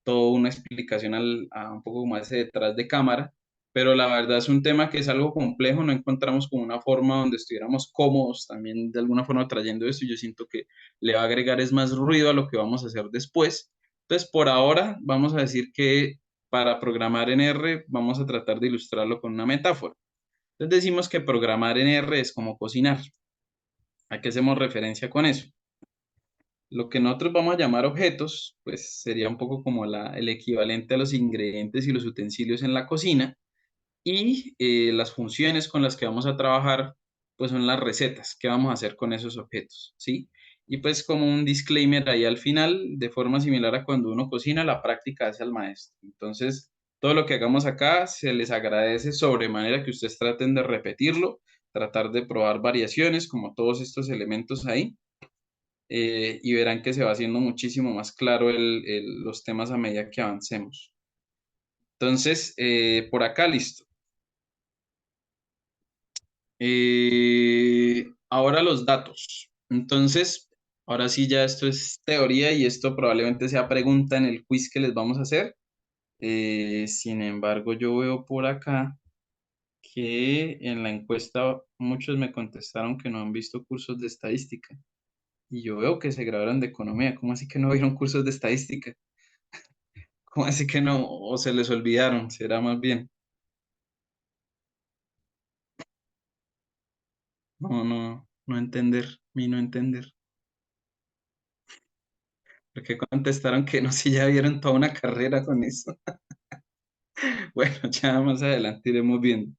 toda una explicación a un poco más detrás de cámara, pero la verdad es un tema que es algo complejo, no encontramos como una forma donde estuviéramos cómodos también de alguna forma trayendo esto, y yo siento que le va a agregar es más ruido a lo que vamos a hacer después. Entonces, por ahora vamos a decir que para programar en R vamos a tratar de ilustrarlo con una metáfora. Entonces decimos que programar en R es como cocinar. ¿A qué hacemos referencia con eso? Lo que nosotros vamos a llamar objetos, pues sería un poco como el equivalente a los ingredientes y los utensilios en la cocina, y las funciones con las que vamos a trabajar, pues son las recetas que vamos a hacer con esos objetos, ¿sí? Y pues como un disclaimer ahí al final, de forma similar a cuando uno cocina, la práctica hace al maestro. Entonces, todo lo que hagamos acá se les agradece sobremanera que ustedes traten de repetirlo, tratar de probar variaciones como todos estos elementos ahí, y verán que se va haciendo muchísimo más claro los temas a medida que avancemos. Entonces, por acá listo. Ahora los datos. Entonces, ahora sí ya esto es teoría y esto probablemente sea pregunta en el quiz que les vamos a hacer. Sin embargo, yo veo por acá que en la encuesta muchos me contestaron que no han visto cursos de estadística. Y yo veo que se graduaron de economía. ¿Cómo así que no vieron cursos de estadística? ¿Cómo así que no? O se les olvidaron, será más bien. No entender, mi no entender. Porque contestaron que no, si ya vieron toda una carrera con eso. Bueno, ya más adelante iremos viendo.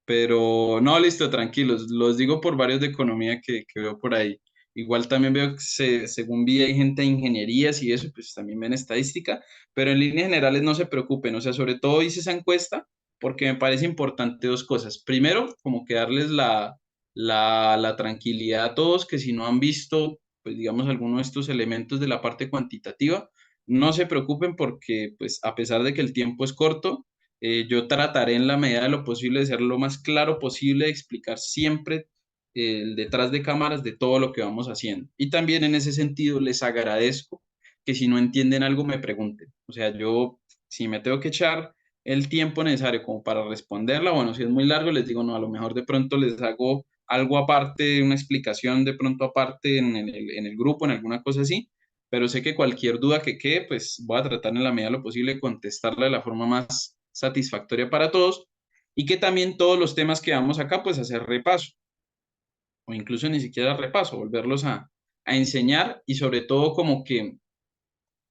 Pero no, listo, tranquilos. Los digo por varios de economía que veo por ahí. Igual también veo que según vi hay gente de ingenierías y eso, pues también ven estadística, pero en líneas generales no se preocupen. O sea, sobre todo hice esa encuesta porque me parece importante dos cosas. Primero, como que darles la tranquilidad a todos que si no han visto, pues digamos, alguno de estos elementos de la parte cuantitativa, no se preocupen porque, pues a pesar de que el tiempo es corto, yo trataré en la medida de lo posible de ser lo más claro posible, de explicar siempre el detrás de cámaras de todo lo que vamos haciendo. Y también en ese sentido les agradezco que si no entienden algo me pregunten. O sea, yo si me tengo que echar el tiempo necesario como para responderla, bueno, si es muy largo les digo, no, a lo mejor de pronto les hago algo aparte, una explicación de pronto aparte en el grupo, en alguna cosa así, pero sé que cualquier duda que quede, pues voy a tratar en la medida de lo posible de contestarla de la forma más satisfactoria para todos, y que también todos los temas que vamos acá, pues hacer repaso, o incluso ni siquiera repaso, volverlos a enseñar, y sobre todo como que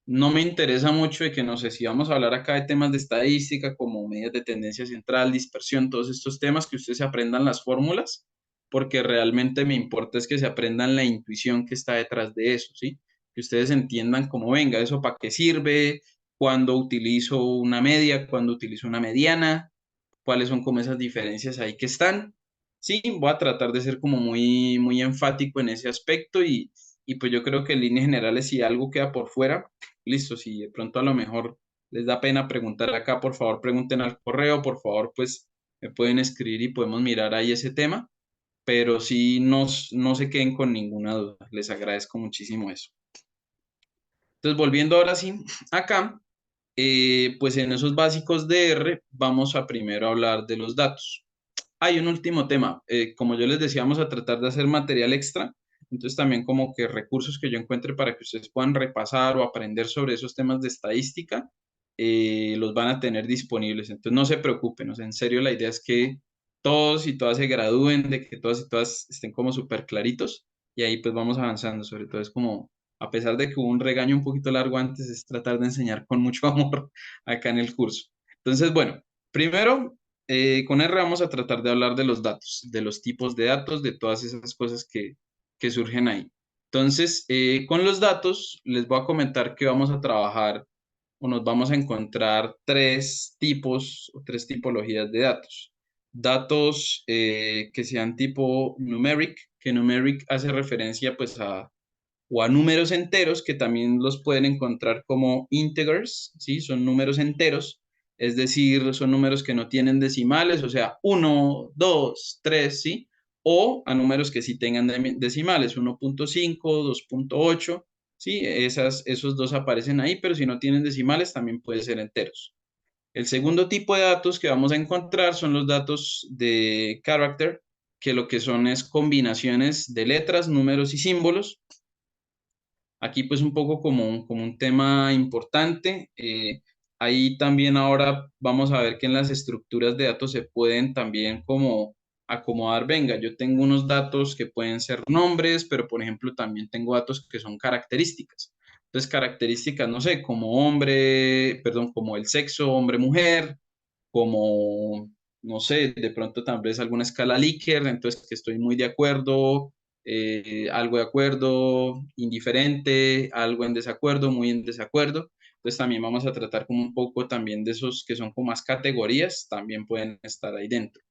no me interesa mucho de que no sé si vamos a hablar acá de temas de estadística como medidas de tendencia central, dispersión, todos estos temas, que ustedes se aprendan las fórmulas, porque realmente me importa es que se aprendan la intuición que está detrás de eso, ¿sí? Que ustedes entiendan cómo venga, eso para qué sirve, cuándo utilizo una media, cuándo utilizo una mediana, cuáles son como esas diferencias ahí que están. Sí, voy a tratar de ser como muy, muy enfático en ese aspecto, y pues yo creo que en líneas generales si algo queda por fuera, listo, si de pronto a lo mejor les da pena preguntar acá, por favor pregunten al correo, por favor pues me pueden escribir y podemos mirar ahí ese tema, pero sí no se queden con ninguna duda, les agradezco muchísimo eso. Entonces volviendo ahora sí acá, pues en esos básicos de R vamos a primero hablar de los datos. Hay un último tema, como yo les decía, vamos a tratar de hacer material extra, entonces también como que recursos que yo encuentre para que ustedes puedan repasar o aprender sobre esos temas de estadística, los van a tener disponibles, entonces no se preocupen, o sea, en serio la idea es que todos y todas se gradúen, de que todas y todas estén como súper claritos, y ahí pues vamos avanzando, sobre todo es como, a pesar de que hubo un regaño un poquito largo antes, es tratar de enseñar con mucho amor acá en el curso. Entonces, bueno, primero con R vamos a tratar de hablar de los datos, de los tipos de datos, de todas esas cosas que surgen ahí. Entonces, con los datos, les voy a comentar que vamos a trabajar o nos vamos a encontrar tres tipos o tres tipologías de datos. Datos que sean tipo numeric, que numeric hace referencia pues o a números enteros, que también los pueden encontrar como integers, ¿sí? Son números enteros, es decir, son números que no tienen decimales, o sea, 1, 2, 3, ¿sí? O a números que sí tengan decimales, 1.5, 2.8, ¿sí? Esos dos aparecen ahí, pero si no tienen decimales también pueden ser enteros. El segundo tipo de datos que vamos a encontrar son los datos de character, que lo que son es combinaciones de letras, números y símbolos. Aquí pues un poco como un tema importante. Ahí también ahora vamos a ver que en las estructuras de datos se pueden también como acomodar. Venga, yo tengo unos datos que pueden ser nombres, pero por ejemplo también tengo datos que son características. Entonces características, no sé, como hombre, perdón, como el sexo, hombre-mujer, como, no sé, de pronto tal vez alguna escala Likert, entonces que estoy muy de acuerdo, algo de acuerdo, indiferente, algo en desacuerdo, muy en desacuerdo. Entonces también vamos a tratar como un poco también de esos que son como más categorías, también pueden estar ahí dentro.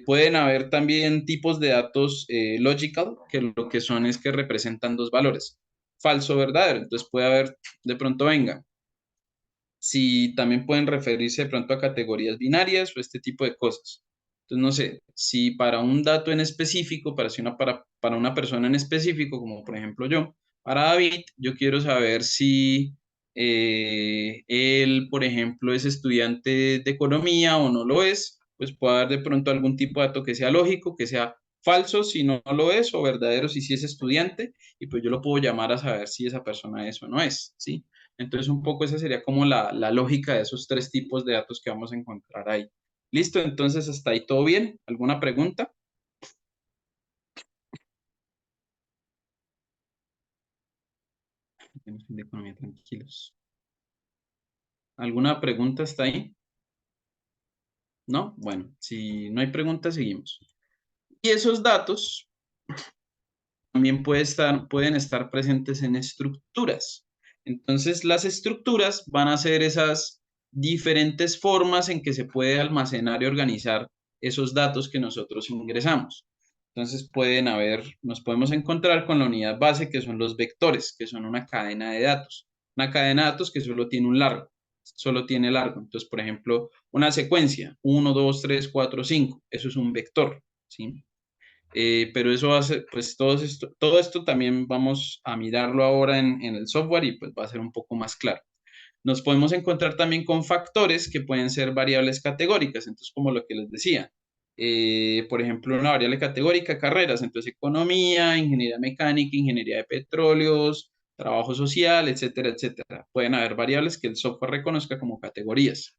Pueden haber también tipos de datos logical, que lo que son es que representan dos valores, falso, verdadero. Entonces puede haber, de pronto venga, si también pueden referirse de pronto a categorías binarias o este tipo de cosas. Entonces, no sé, si para un dato en específico, para una persona en específico, como por ejemplo yo, para David, yo quiero saber si él, por ejemplo, es estudiante de economía o no lo es, pues puede haber de pronto algún tipo de dato que sea lógico, que sea falso si no lo es, o verdadero si sí es estudiante, y pues yo lo puedo llamar a saber si esa persona es o no es, ¿sí? Entonces, un poco esa sería como la lógica de esos tres tipos de datos que vamos a encontrar ahí. Listo, entonces hasta ahí todo bien. ¿Alguna pregunta? De economía, tranquilos. ¿Alguna pregunta hasta ahí? ¿No? Bueno, si no hay preguntas, seguimos. Y esos datos también pueden estar presentes en estructuras. Entonces, las estructuras van a ser esas diferentes formas en que se puede almacenar y organizar esos datos que nosotros ingresamos. Entonces, nos podemos encontrar con la unidad base, que son los vectores, que son una cadena de datos. Una cadena de datos que solo tiene un largo, solo tiene largo. Entonces, por ejemplo, una secuencia, 1, 2, 3, 4, 5, eso es un vector, ¿sí? Pero eso hace, pues todo esto también vamos a mirarlo ahora en el software y pues va a ser un poco más claro. Nos podemos encontrar también con factores que pueden ser variables categóricas, entonces como lo que les decía, por ejemplo, una variable categórica, carreras, entonces economía, ingeniería mecánica, ingeniería de petróleos, trabajo social, etcétera, etcétera. Pueden haber variables que el software reconozca como categorías.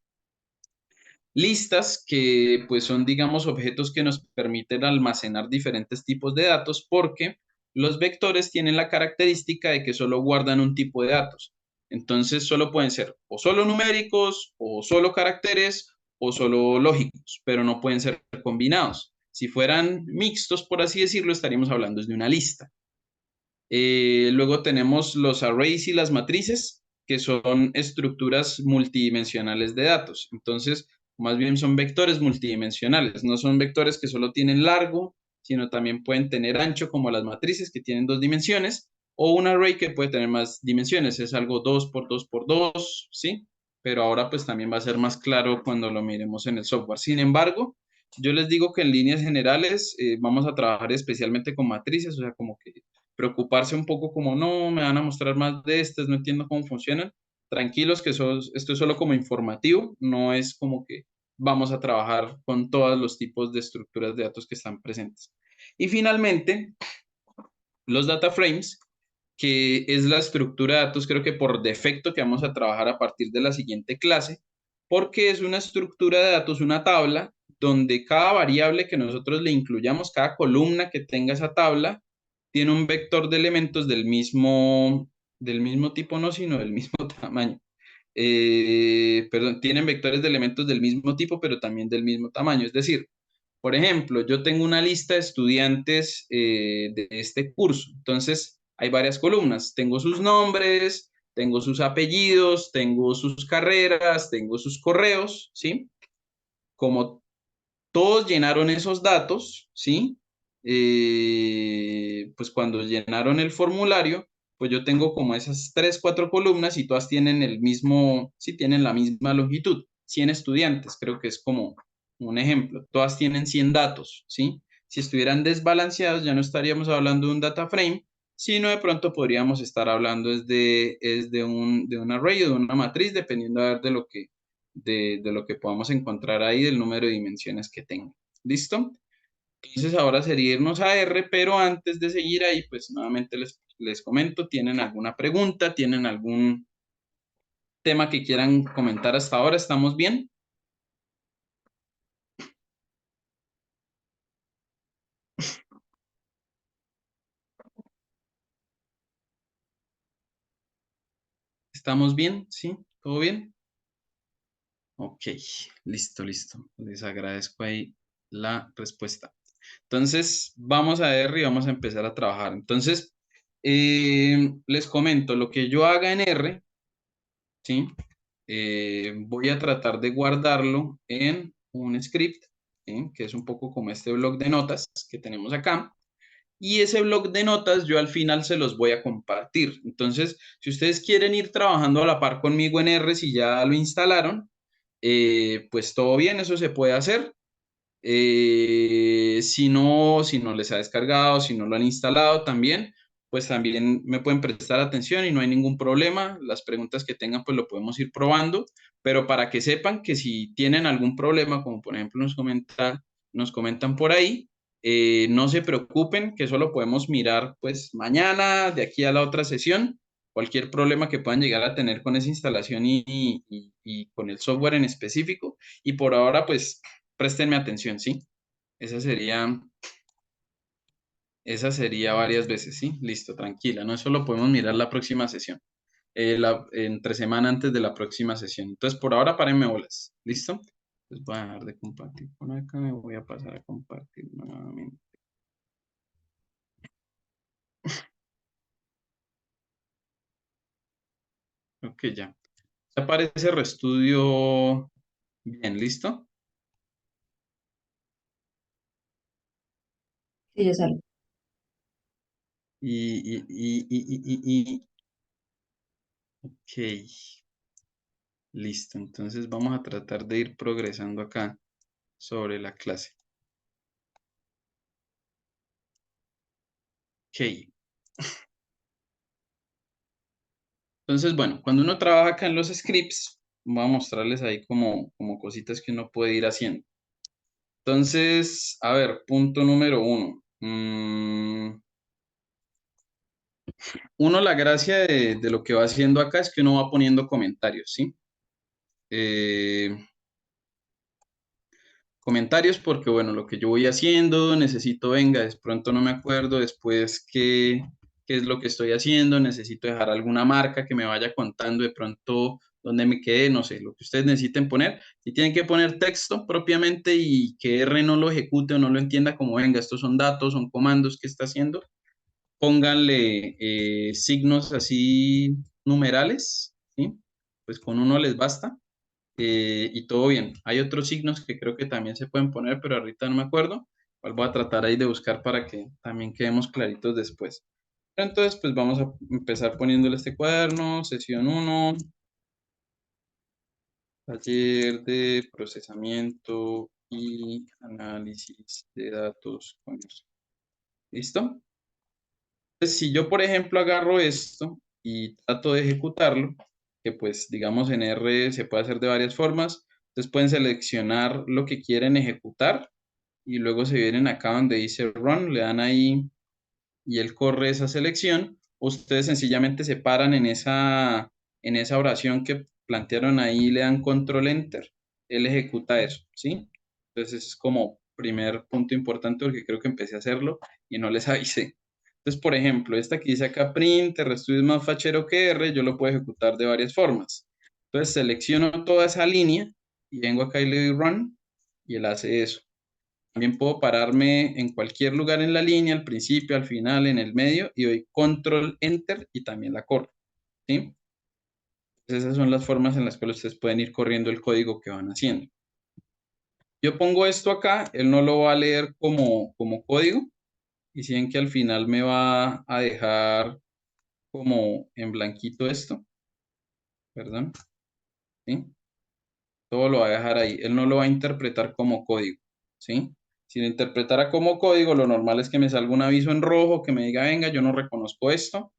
Listas que pues son, digamos, objetos que nos permiten almacenar diferentes tipos de datos porque los vectores tienen la característica de que solo guardan un tipo de datos. Entonces solo pueden ser o solo numéricos o solo caracteres o solo lógicos, pero no pueden ser combinados. Si fueran mixtos, por así decirlo, estaríamos hablando de una lista. Luego tenemos los arrays y las matrices, que son estructuras multidimensionales de datos. Entonces, más bien son vectores multidimensionales, no son vectores que solo tienen largo, sino también pueden tener ancho como las matrices que tienen dos dimensiones, o un array que puede tener más dimensiones, es algo 2 por 2 por 2, ¿sí? Pero ahora pues también va a ser más claro cuando lo miremos en el software. Sin embargo, yo les digo que en líneas generales vamos a trabajar especialmente con matrices, o sea, como que preocuparse un poco como, no, me van a mostrar más de estas, no entiendo cómo funcionan. Tranquilos que esto es solo como informativo, no es como que vamos a trabajar con todos los tipos de estructuras de datos que están presentes. Y finalmente, los data frames, que es la estructura de datos, creo que por defecto que vamos a trabajar a partir de la siguiente clase, porque es una estructura de datos, una tabla, donde cada variable que nosotros le incluyamos, cada columna que tenga esa tabla, tiene un vector de elementos del mismo tipo, no, sino del mismo tamaño. Perdón, tienen vectores de elementos del mismo tipo, pero también del mismo tamaño. Es decir, por ejemplo, yo tengo una lista de estudiantes de este curso. Entonces, hay varias columnas. Tengo sus nombres, tengo sus apellidos, tengo sus carreras, tengo sus correos, ¿sí? Como todos llenaron esos datos, ¿sí? pues cuando llenaron el formulario, pues yo tengo como esas 3, 4 columnas y todas tienen el mismo, sí, tienen la misma longitud. 100 estudiantes, creo que es como un ejemplo. Todas tienen 100 datos, ¿sí? Si estuvieran desbalanceados, ya no estaríamos hablando de un data frame, sino de pronto podríamos estar hablando de un array o de una matriz, dependiendo a ver de lo que podamos encontrar ahí, del número de dimensiones que tenga. ¿Listo? Entonces ahora sería irnos a R, pero antes de seguir ahí, pues nuevamente les comento, ¿tienen alguna pregunta? ¿Tienen algún tema que quieran comentar hasta ahora? ¿Estamos bien? ¿Estamos bien? ¿Sí? ¿Todo bien? Ok, listo, listo. Les agradezco ahí la respuesta. Entonces, vamos a R y vamos a empezar a trabajar. Entonces, les comento, lo que yo haga en R, ¿sí? Voy a tratar de guardarlo en un script, ¿sí? Que es un poco como este blog de notas que tenemos acá. Y ese blog de notas yo al final se los voy a compartir. Entonces, si ustedes quieren ir trabajando a la par conmigo en R, si ya lo instalaron, pues todo bien, eso se puede hacer. Si no les ha descargado, si no lo han instalado también, pues también me pueden prestar atención y no hay ningún problema. Las preguntas que tengan, pues lo podemos ir probando, pero para que sepan que si tienen algún problema, como por ejemplo nos comentan por ahí, no se preocupen, que eso lo podemos mirar pues mañana, de aquí a la otra sesión. Cualquier problema que puedan llegar a tener con esa instalación y con el software en específico. Y por ahora, pues préstenme atención, ¿sí? Esa sería, esa sería varias veces, ¿sí? Listo, tranquila, no, eso lo podemos mirar la próxima sesión, entre semana antes de la próxima sesión. Entonces, por ahora, párenme bolas, ¿listo? Entonces voy a dejar de compartir por acá, me voy a pasar a compartir nuevamente. Ok, ya. ¿Te aparece RStudio bien, listo? Sí, ya sale. Ok, listo. Entonces vamos a tratar de ir progresando acá sobre la clase. Ok. Entonces, bueno, cuando uno trabaja acá en los scripts, voy a mostrarles ahí como cositas que uno puede ir haciendo. Entonces, a ver, punto número uno. Uno, la gracia de lo que va haciendo acá es que uno va poniendo comentarios, ¿sí? Eh, Comentarios porque, bueno, lo que yo voy haciendo, necesito, venga, de pronto no me acuerdo, después qué es lo que estoy haciendo, necesito dejar alguna marca que me vaya contando de pronto dónde me quedé, no sé, lo que ustedes necesiten poner. Si tienen que poner texto propiamente y que R no lo ejecute o no lo entienda como, venga, estos son datos, son comandos que está haciendo, pónganle signos así numerales, ¿sí? Pues con uno les basta y todo bien. Hay otros signos que creo que también se pueden poner, pero ahorita no me acuerdo. Cual voy a tratar ahí de buscar para que también quedemos claritos después. Entonces, pues vamos a empezar poniéndole este cuaderno, sesión uno, taller de procesamiento y análisis de datos con eso. ¿Listo? Entonces, si yo, por ejemplo, agarro esto y trato de ejecutarlo, que pues digamos en R se puede hacer de varias formas, entonces pueden seleccionar lo que quieren ejecutar y luego se vienen acá donde dice Run, le dan ahí y él corre esa selección. Ustedes sencillamente se paran en esa oración que plantearon ahí, le dan Control Enter, él ejecuta eso, ¿sí? Entonces es como primer punto importante porque creo que empecé a hacerlo y no les avisé. Entonces, por ejemplo, esta que dice acá print, RStudio es más fachero que R, yo lo puedo ejecutar de varias formas. Entonces selecciono toda esa línea y vengo acá y le doy Run y él hace eso. También puedo pararme en cualquier lugar en la línea, al principio, al final, en el medio, y doy control enter y también la corro, ¿sí? Entonces esas son las formas en las cuales ustedes pueden ir corriendo el código que van haciendo. Yo pongo esto acá, él no lo va a leer como código, Y si ven que al final me va a dejar como en blanquito esto, perdón, ¿sí? Todo lo va a dejar ahí. Él no lo va a interpretar como código, ¿sí? Si lo interpretara como código, lo normal es que me salga un aviso en rojo que me diga, venga, yo no reconozco esto,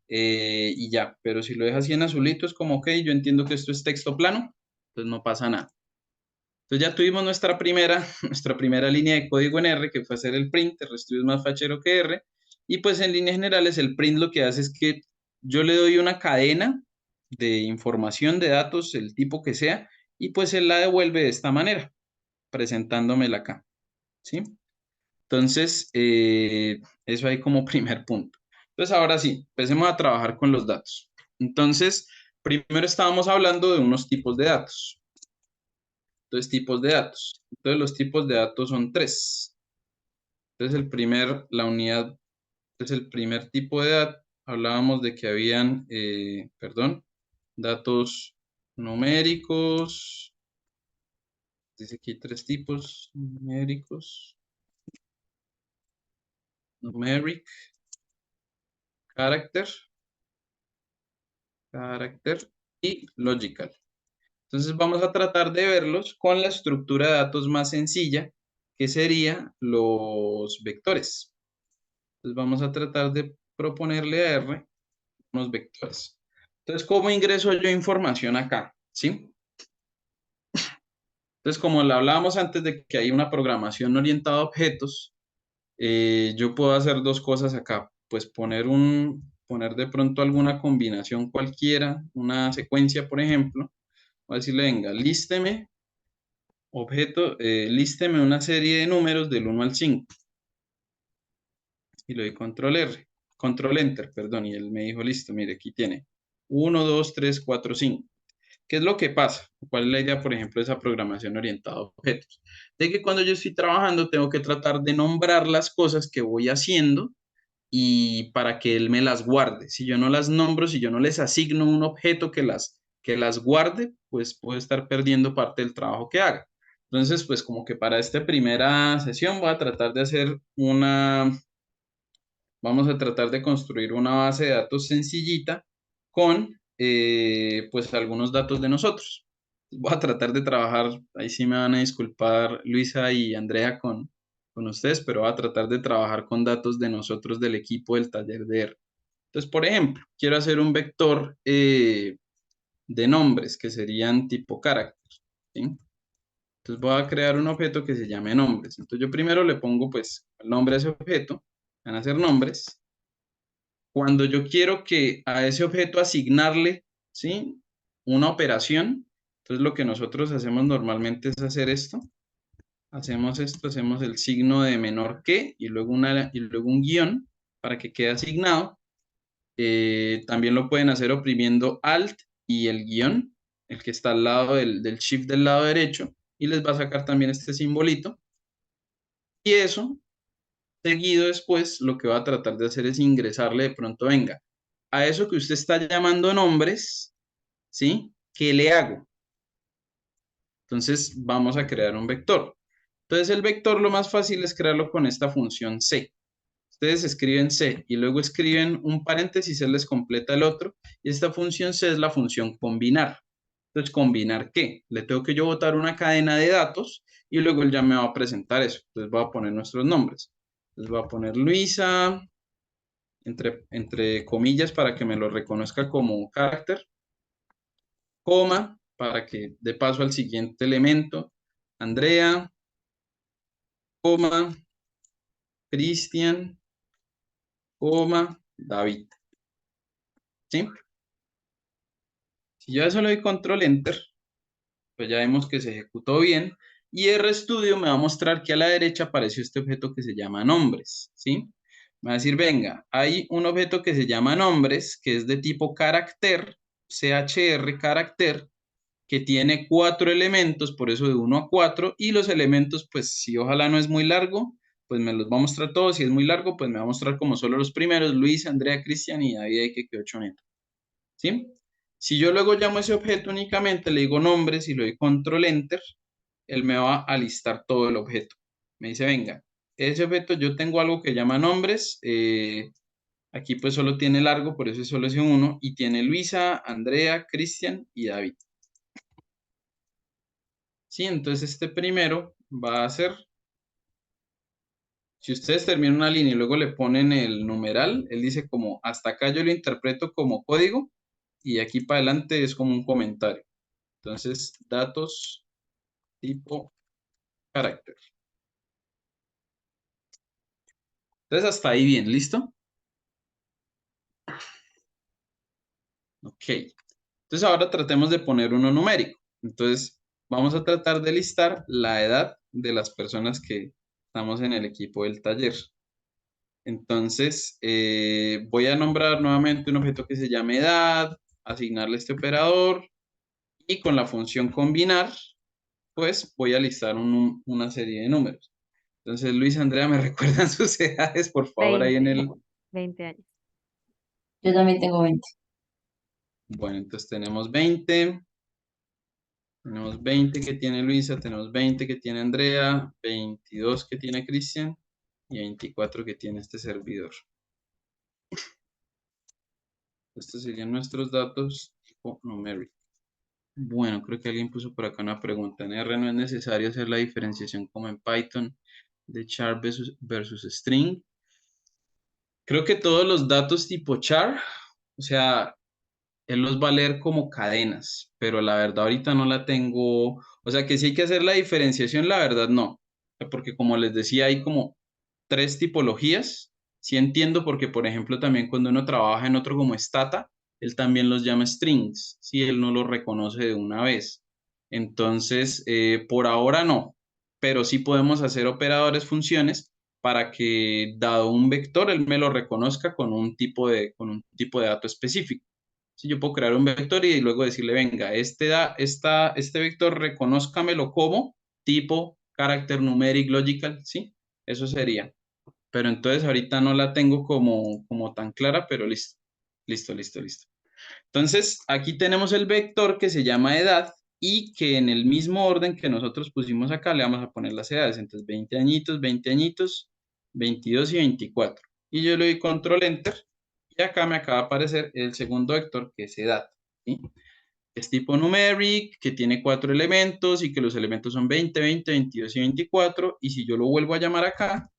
y ya. Pero si lo deja así en azulito, es como, ok, yo entiendo que esto es texto plano, pues no pasa nada. Entonces ya tuvimos nuestra primera línea de código en R, que fue hacer el print. El resto es más fachero que R. Y pues en líneas generales, el print lo que hace es que yo le doy una cadena de información, de datos, el tipo que sea, y pues él la devuelve de esta manera, presentándomela acá, ¿sí? Entonces, eso ahí como primer punto. Entonces, ahora sí, empecemos a trabajar con los datos. Entonces, primero estábamos hablando de unos tipos de datos. Entonces, tipos de datos. Entonces, los tipos de datos son tres. Entonces, la unidad, es el primer tipo de datos. Hablábamos de que habían, perdón, datos numéricos. Dice aquí tres tipos numéricos. Numeric, character, character y logical. Entonces vamos a tratar de verlos con la estructura de datos más sencilla, que sería los vectores. Entonces vamos a tratar de proponerle a R unos vectores. Entonces, ¿cómo ingreso yo información acá? ¿Sí? Entonces, como le hablábamos antes de que hay una programación orientada a objetos, yo puedo hacer dos cosas acá. Pues poner de pronto alguna combinación cualquiera, una secuencia, por ejemplo. Voy a decirle, venga, lísteme una serie de números del 1 al 5. Y le doy control enter, perdón, y él me dijo, listo, mire, aquí tiene 1, 2, 3, 4, 5. ¿Qué es lo que pasa? ¿Cuál es la idea, por ejemplo, de esa programación orientada a objetos? De que cuando yo estoy trabajando tengo que tratar de nombrar las cosas que voy haciendo y para que él me las guarde. Si yo no las nombro, si yo no les asigno un objeto que las guarde, pues puedo estar perdiendo parte del trabajo que haga. Entonces, pues como que para esta primera sesión voy a tratar de vamos a tratar de construir una base de datos sencillita con pues algunos datos de nosotros. Voy a tratar de trabajar, ahí sí me van a disculpar Luisa y Andrea con ustedes, pero voy a tratar de trabajar con datos de nosotros del equipo del taller de R. Entonces, por ejemplo, quiero hacer un vector de nombres que serían tipo carácter, ¿sí? Entonces voy a crear un objeto que se llame nombres. Entonces yo primero le pongo pues el nombre a ese objeto, van a ser nombres. Cuando yo quiero que a ese objeto asignarle, ¿sí? Una operación, entonces lo que nosotros hacemos normalmente es hacer esto. Hacemos esto, hacemos el signo de menor que y luego un guión para que quede asignado. También lo pueden hacer oprimiendo Alt y el guión, el que está al lado del shift del lado derecho, y les va a sacar también este simbolito. Y eso, seguido después, lo que va a tratar de hacer es ingresarle de pronto, venga, a eso que usted está llamando nombres, ¿sí? ¿Qué le hago? Entonces vamos a crear un vector. Entonces el vector lo más fácil es crearlo con esta función C. Ustedes escriben C y luego escriben un paréntesis, él les completa el otro. Y esta función C es la función combinar. Entonces, ¿combinar qué? Le tengo que yo botar una cadena de datos y luego él ya me va a presentar eso. Entonces voy a poner nuestros nombres. Entonces voy a poner Luisa, entre comillas, para que me lo reconozca como carácter, coma, para que dé paso al siguiente elemento, Andrea, coma, Cristian, coma, David. ¿Sí? Si yo a eso le doy control enter, pues ya vemos que se ejecutó bien. Y RStudio me va a mostrar que a la derecha apareció este objeto que se llama nombres, ¿sí? Me va a decir, venga, hay un objeto que se llama nombres, que es de tipo carácter, CHR carácter, que tiene 4 elementos, por eso de 1 a 4, y los elementos, pues si ojalá no es muy largo, pues me los va a mostrar todos. Si es muy largo, pues me va a mostrar como solo los primeros, Luis, Andrea, Cristian y David, que quedó 8 netos. ¿Sí? Si yo luego llamo a ese objeto únicamente, le digo nombres y le doy control enter, él me va a listar todo el objeto. Me dice, venga, ese objeto yo tengo algo que llama nombres. Aquí pues solo tiene largo, por eso es solo ese uno. Y tiene Luisa, Andrea, Cristian y David. Sí, entonces este primero va a ser, si ustedes terminan una línea y luego le ponen el numeral, él dice como hasta acá yo lo interpreto como código y aquí para adelante es como un comentario. Entonces, datos tipo carácter. Entonces hasta ahí bien, ¿listo? Ok. Entonces ahora tratemos de poner uno numérico. Entonces vamos a tratar de listar la edad de las personas que estamos en el equipo del taller. Entonces voy a nombrar nuevamente un objeto que se llame edad, asignarle este operador y con la función combinar, pues voy a listar una serie de números. Entonces Luis, Andrea, ¿me recuerdan sus edades, por favor, ahí en 20, el... 20 años. Yo también tengo 20. Bueno, entonces tenemos 20 que tiene Luisa, tenemos 20 que tiene Andrea, 22 que tiene Cristian y 24 que tiene este servidor. Estos serían nuestros datos tipo numeric. Bueno, creo que alguien puso por acá una pregunta. En R no es necesario hacer la diferenciación como en Python de char versus string. Creo que todos los datos tipo char, o sea, él los va a leer como cadenas, pero la verdad ahorita no la tengo, o sea que sí hay que hacer la diferenciación, la verdad no, porque como les decía hay como tres tipologías, sí entiendo porque por ejemplo también cuando uno trabaja en otro como Stata, él también los llama strings, si él no los reconoce de una vez. Entonces, por ahora no, pero sí podemos hacer operadores, funciones para que dado un vector, él me lo reconozca con un tipo de dato específico. Si yo puedo crear un vector y luego decirle, venga, este vector reconózcamelo como tipo, character, numeric, logical, ¿sí? Eso sería. Pero entonces ahorita no la tengo como tan clara, pero listo. Listo, listo, listo. Entonces, aquí tenemos el vector que se llama edad y que en el mismo orden que nosotros pusimos acá le vamos a poner las edades. Entonces, 20 añitos, 22 y 24. Y yo le doy control enter y acá me acaba de aparecer el segundo vector que es edad. ¿Sí? Es tipo numeric, que tiene 4 elementos y que los elementos son 20, 20, 22 y 24. Y si yo lo vuelvo a llamar acá,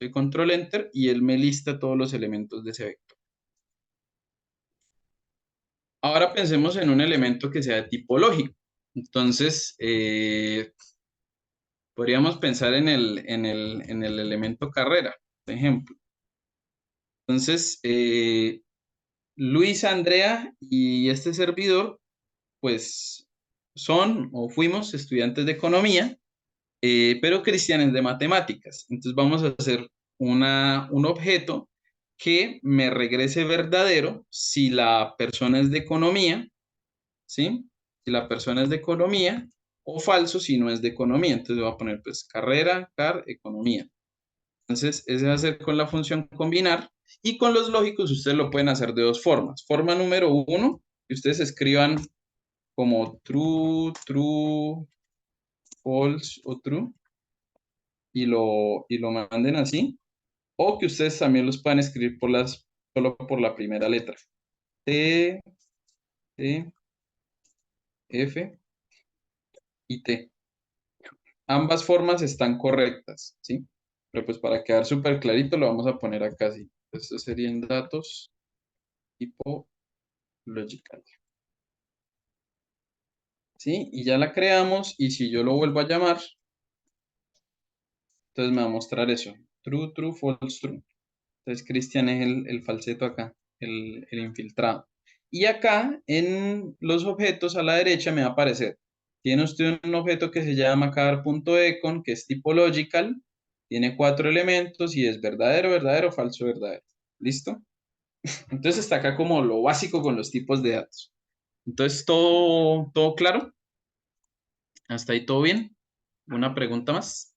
doy control enter y él me lista todos los elementos de ese vector. Ahora pensemos en un elemento que sea de tipo lógico. Entonces, podríamos pensar en el elemento carrera, por ejemplo. Entonces, Luis, Andrea y este servidor, pues son o fuimos estudiantes de economía, pero Cristian es de matemáticas. Entonces, vamos a hacer un objeto que me regrese verdadero si la persona es de economía, ¿sí? Si la persona es de economía o falso si no es de economía. Entonces voy a poner pues carrera, economía. Entonces ese va a ser con la función combinar y con los lógicos ustedes lo pueden hacer de dos formas. Forma número uno, que ustedes escriban como true, true, false o true y lo manden así. O que ustedes también los puedan escribir solo por la primera letra. T, T, F y T. Ambas formas están correctas, ¿sí? Pero pues para quedar súper clarito lo vamos a poner acá, sí. Estos serían datos tipo logical, ¿sí? Y ya la creamos y si yo lo vuelvo a llamar, entonces me va a mostrar eso. True, true, false, true. Entonces Cristian es el falseto acá, el infiltrado. Y acá en los objetos a la derecha me va a aparecer. Tiene usted un objeto que se llama car.econ, que es tipo logical, tiene 4 elementos y es verdadero, verdadero, falso, verdadero. ¿Listo? Entonces está acá como lo básico con los tipos de datos. Entonces, ¿todo claro? ¿Hasta ahí todo bien? ¿Una pregunta más?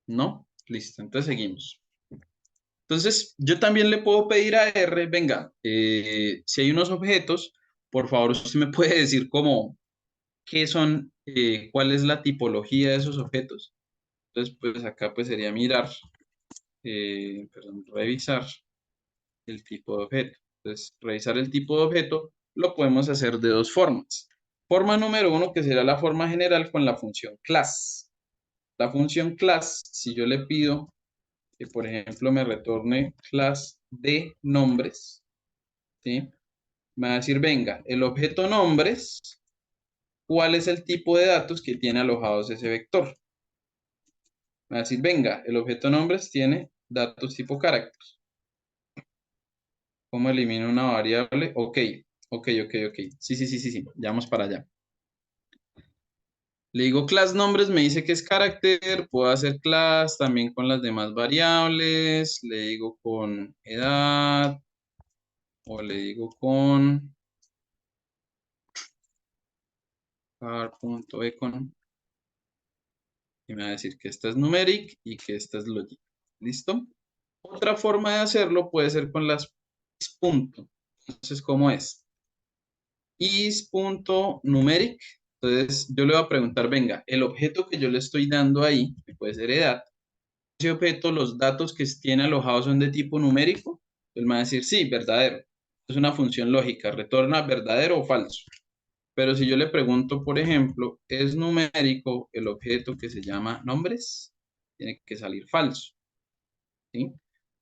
¿No? Listo, entonces seguimos. Entonces, yo también le puedo pedir a R, venga, si hay unos objetos, por favor, usted me puede decir cómo, qué son, cuál es la tipología de esos objetos. Entonces, pues acá pues sería mirar, perdón, revisar el tipo de objeto. Entonces, revisar el tipo de objeto lo podemos hacer de dos formas. Forma número uno, que será la forma general con la función class. La función class, si yo le pido que, por ejemplo, me retorne class de nombres, ¿sí? Me va a decir, venga, el objeto nombres, ¿cuál es el tipo de datos que tiene alojados ese vector? Me va a decir, venga, el objeto nombres tiene datos tipo carácter. ¿Cómo elimino una variable? Ok, ok. Sí. Ya vamos para allá. Le digo class nombres, me dice que es carácter. Puedo hacer class también con las demás variables. Le digo con edad. O le digo con car.econ. Y me va a decir que esta es numeric y que esta es logic. ¿Listo? Otra forma de hacerlo puede ser con las punto. Entonces, ¿cómo es? Is.numeric. Entonces, yo le voy a preguntar, venga, el objeto que yo le estoy dando ahí, que puede ser edad, ese objeto, los datos que tiene alojados son de tipo numérico. Él me va a decir, sí, verdadero. Es una función lógica, retorna verdadero o falso. Pero si yo le pregunto, por ejemplo, ¿es numérico el objeto que se llama nombres? Tiene que salir falso, ¿sí?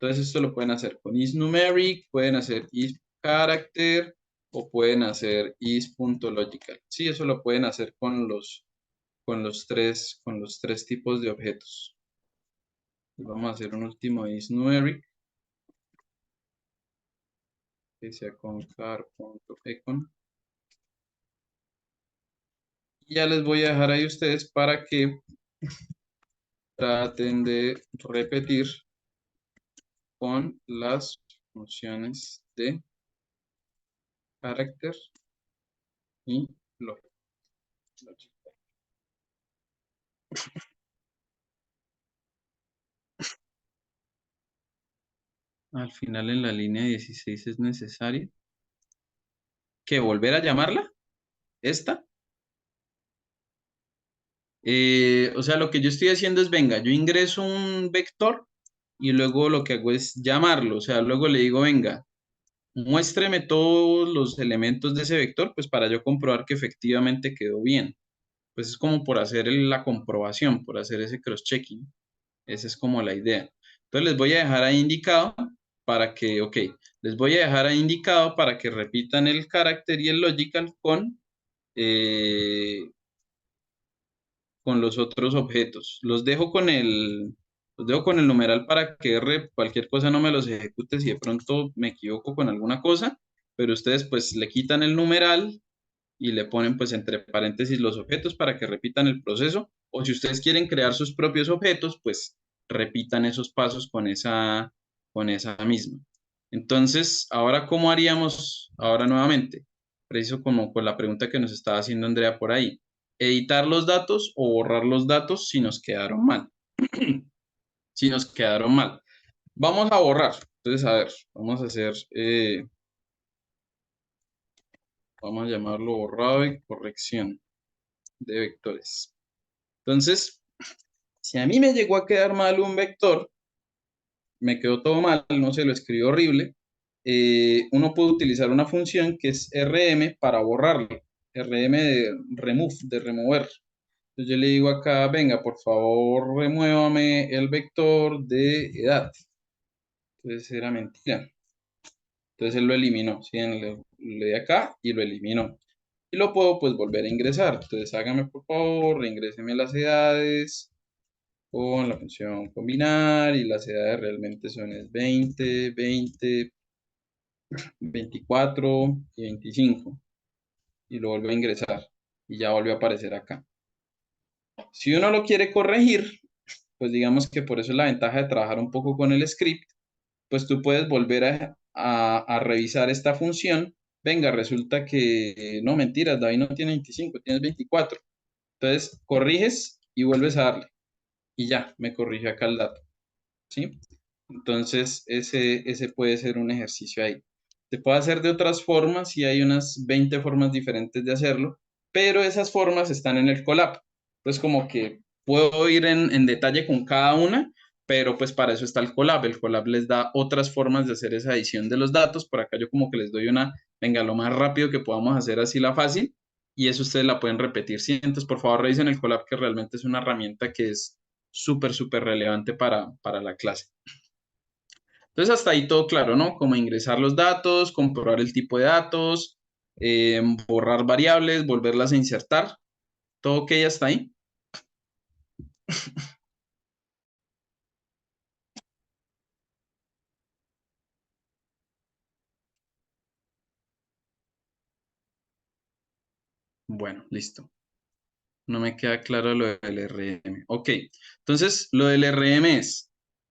Entonces esto lo pueden hacer con isNumeric, pueden hacer isCharacter o pueden hacer is.logical. Sí, eso lo pueden hacer con los tres tipos de objetos. Y vamos a hacer un último isNumeric, que sea con car.econ. Y ya les voy a dejar ahí a ustedes para que traten de repetir con las funciones de carácter y lógica. Al final en la línea 16 es necesario que volver a llamarla, esta. O sea, lo que yo estoy haciendo es, venga, yo ingreso un vector y luego lo que hago es llamarlo. O sea, luego le digo, venga, muéstreme todos los elementos de ese vector, pues para yo comprobar que efectivamente quedó bien. Pues es como por hacer la comprobación, por hacer ese cross-checking. Esa es como la idea. Entonces les voy a dejar ahí indicado para que, ok, les voy a dejar ahí indicado para que repitan el carácter y el logical eh, con los otros objetos. Los dejo con el numeral para que R, cualquier cosa no me los ejecute si de pronto me equivoco con alguna cosa, pero ustedes pues le quitan el numeral y le ponen pues entre paréntesis los objetos para que repitan el proceso. O si ustedes quieren crear sus propios objetos, pues repitan esos pasos con esa misma. Entonces, ahora, ¿cómo haríamos ahora nuevamente? Preciso como con la pregunta que nos estaba haciendo Andrea por ahí. Editar los datos o borrar los datos si nos quedaron mal. Si nos quedaron mal. Vamos a borrar. Entonces, a ver, vamos a llamarlo borrado y corrección de vectores. Entonces, si a mí me llegó a quedar mal un vector, me quedó todo mal, no sé, lo escribí horrible, uno puede utilizar una función que es rm para borrarlo. Rm de remove, de remover. Entonces yo le digo acá, venga, por favor, remuévame el vector de edad. Entonces era mentira. Entonces él lo eliminó, ¿sí? Le di acá y lo eliminó. Y lo puedo pues volver a ingresar. Entonces hágame por favor, reingréseme las edades con la función combinar y las edades realmente son es 20, 20, 24 y 25. Y lo vuelvo a ingresar y ya volvió a aparecer acá. Si uno lo quiere corregir, pues digamos que por eso es la ventaja de trabajar un poco con el script, pues tú puedes volver a revisar esta función. Venga, resulta que no, mentiras, David no tiene 25, tienes 24. Entonces corriges y vuelves a darle. Y ya, me corrige acá el dato. ¿Sí? Entonces, ese puede ser un ejercicio ahí. Se puede hacer de otras formas y hay unas 20 formas diferentes de hacerlo, pero esas formas están en el Colab. Pues como que puedo ir en detalle con cada una, pero pues para eso está el Colab. El Colab les da otras formas de hacer esa edición de los datos. Por acá yo como que les doy una, venga, lo más rápido que podamos hacer así la fácil, y eso ustedes la pueden repetir. Sí, entonces por favor revisen el Colab, que realmente es una herramienta que es súper, súper relevante para la clase. Entonces, hasta ahí todo claro, ¿no? Como ingresar los datos, comprobar el tipo de datos, borrar variables, volverlas a insertar. Todo ok hasta ahí. Bueno, listo. No me queda claro lo del RM. Ok, entonces lo del RM